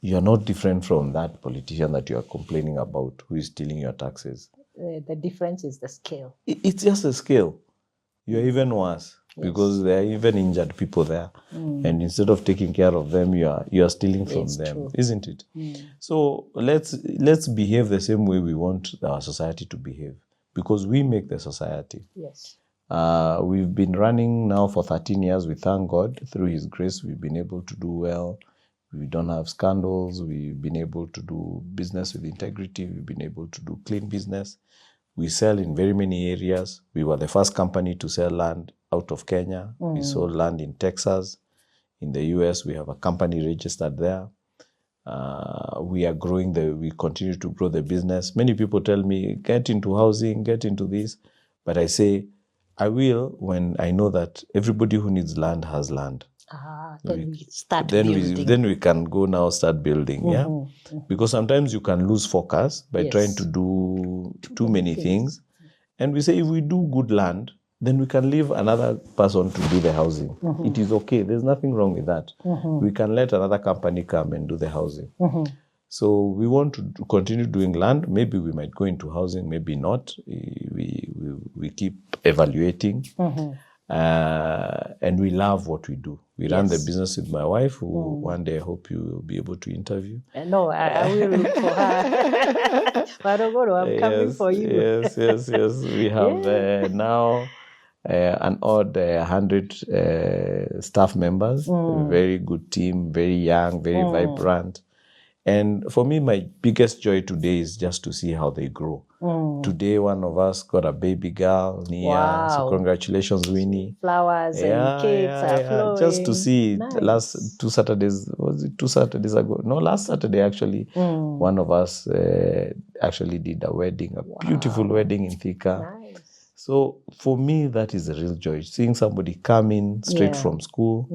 you're not different from that politician that you are complaining about who is stealing your taxes. The difference is the scale. It's just a scale. You're even worse, because there are even injured people there. And instead of taking care of them, you are stealing from them, true. Isn't it? So let's behave the same way we want our society to behave, because we make the society. Yes. We've been running now for 13 years. We thank God. Through His grace, we've been able to do well. We don't have scandals. We've been able to do business with integrity. We've been able to do clean business. We sell in very many areas. We were the first company to sell land out of Kenya. We sold land in Texas. In the US, we have a company registered there. We are growing we continue to grow the business. Many people tell me, get into housing, get into this. But I say, I will when I know that everybody who needs land has land. Then we start building. Then we can go now start building, yeah? Because sometimes you can lose focus by trying to do too many things, And we say if we do good land, then we can leave another person to do the housing. It is okay. There's nothing wrong with that. We can let another company come and do the housing. So we want to continue doing land. Maybe we might go into housing, maybe not. We keep evaluating. And we love what we do. We run the business with my wife, who one day I hope you will be able to interview. No, I will look for her. Marogoro, I'm coming for you. Yes. We have now an odd 100 staff members. Very good team, very young, very vibrant. And for me, my biggest joy today is just to see how they grow. Today, one of us got a baby girl, Nia. Wow. So congratulations, Winnie. Flowers and cakes are flowing. Just to see Nice. the last 2 Saturdays, was it 2 Saturdays ago? No, last Saturday actually, one of us actually did a wedding, a beautiful wedding in Thika. Nice. So for me, that is a real joy. Seeing somebody come in straight from school,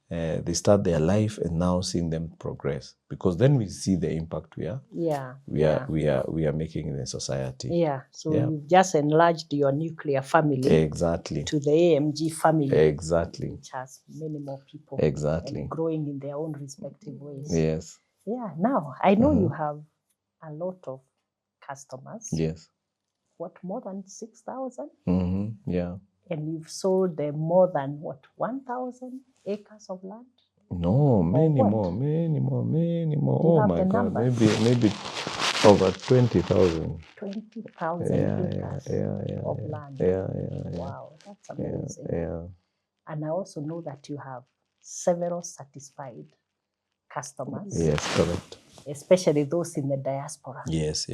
they start their life, and now seeing them progress, because then we see the impact we are making in the society. Yeah. So you've just enlarged your nuclear family. Exactly. To the AMG family. Exactly. Which has many more people. Exactly. And growing in their own respective ways. Yes. Yeah. Now I know you have a lot of customers. Yes. What, more than 6,000? Yeah. And you've sold more than 1,000 acres of land? No, many more. Oh my God, maybe over 20,000. 20,000 acres of land. Yeah. Wow, that's amazing. Yeah. And I also know that you have several satisfied customers. Yes, correct. Especially those in the diaspora. Yes.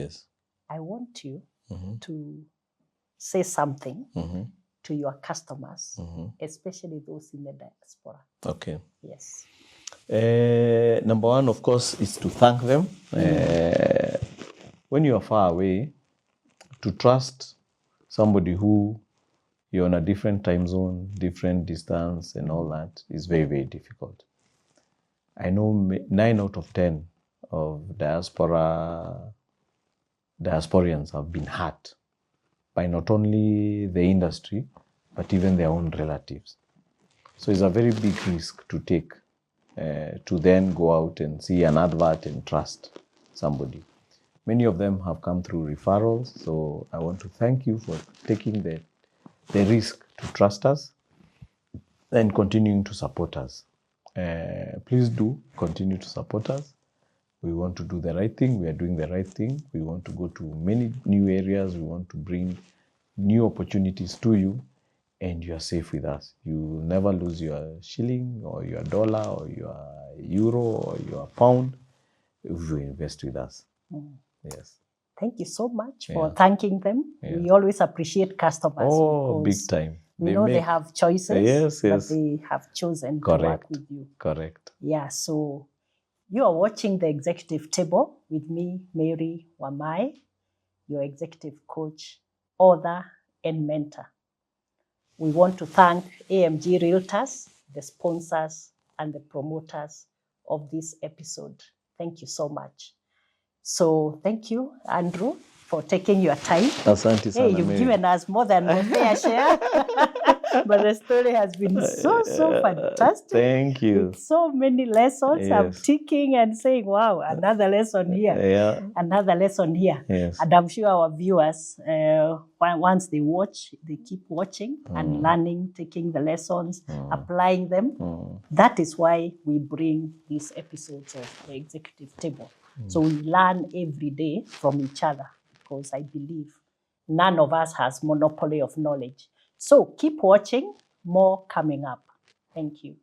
I want you to say something to your customers, especially those in the diaspora. Okay. Yes. Number one, of course, is to thank them. When you are far away, to trust somebody who you're on a different time zone, different distance, and all that is very, very difficult. I know 9 out of 10 of diasporians have been hurt by not only the industry, but even their own relatives. So it's a very big risk to take, to then go out and see an advert and trust somebody. Many of them have come through referrals, so I want to thank you for taking the risk to trust us and continuing to support us. Please do continue to support us. We want to do the right thing. We are doing the right thing. We want to go to many new areas. We want to bring new opportunities to you, and you are safe with us. You will never lose your shilling or your dollar or your euro or your pound if you invest with us. Yes. Thank you so much for thanking them. Yeah. We always appreciate customers. Oh, big time. We know they have choices, but they have chosen to work with you. Correct. Yeah, so you are watching The Executive Table with me, Mary Wamai, your executive coach, author, and mentor. We want to thank AMG Realtors, the sponsors, and the promoters of this episode. Thank you so much. So thank you, Andrew, for taking your time. Asante sana, you've given us more than a fair share. But the story has been so fantastic. Thank you. With so many lessons. Yes. I'm ticking and saying, wow, another lesson here. Yeah. Another lesson here. Yes. And I'm sure our viewers, once they watch, they keep watching and learning, taking the lessons, applying them. That is why we bring these episodes of The Executive Table. So we learn every day from each other, because I believe none of us has monopoly of knowledge. So keep watching, more coming up. Thank you.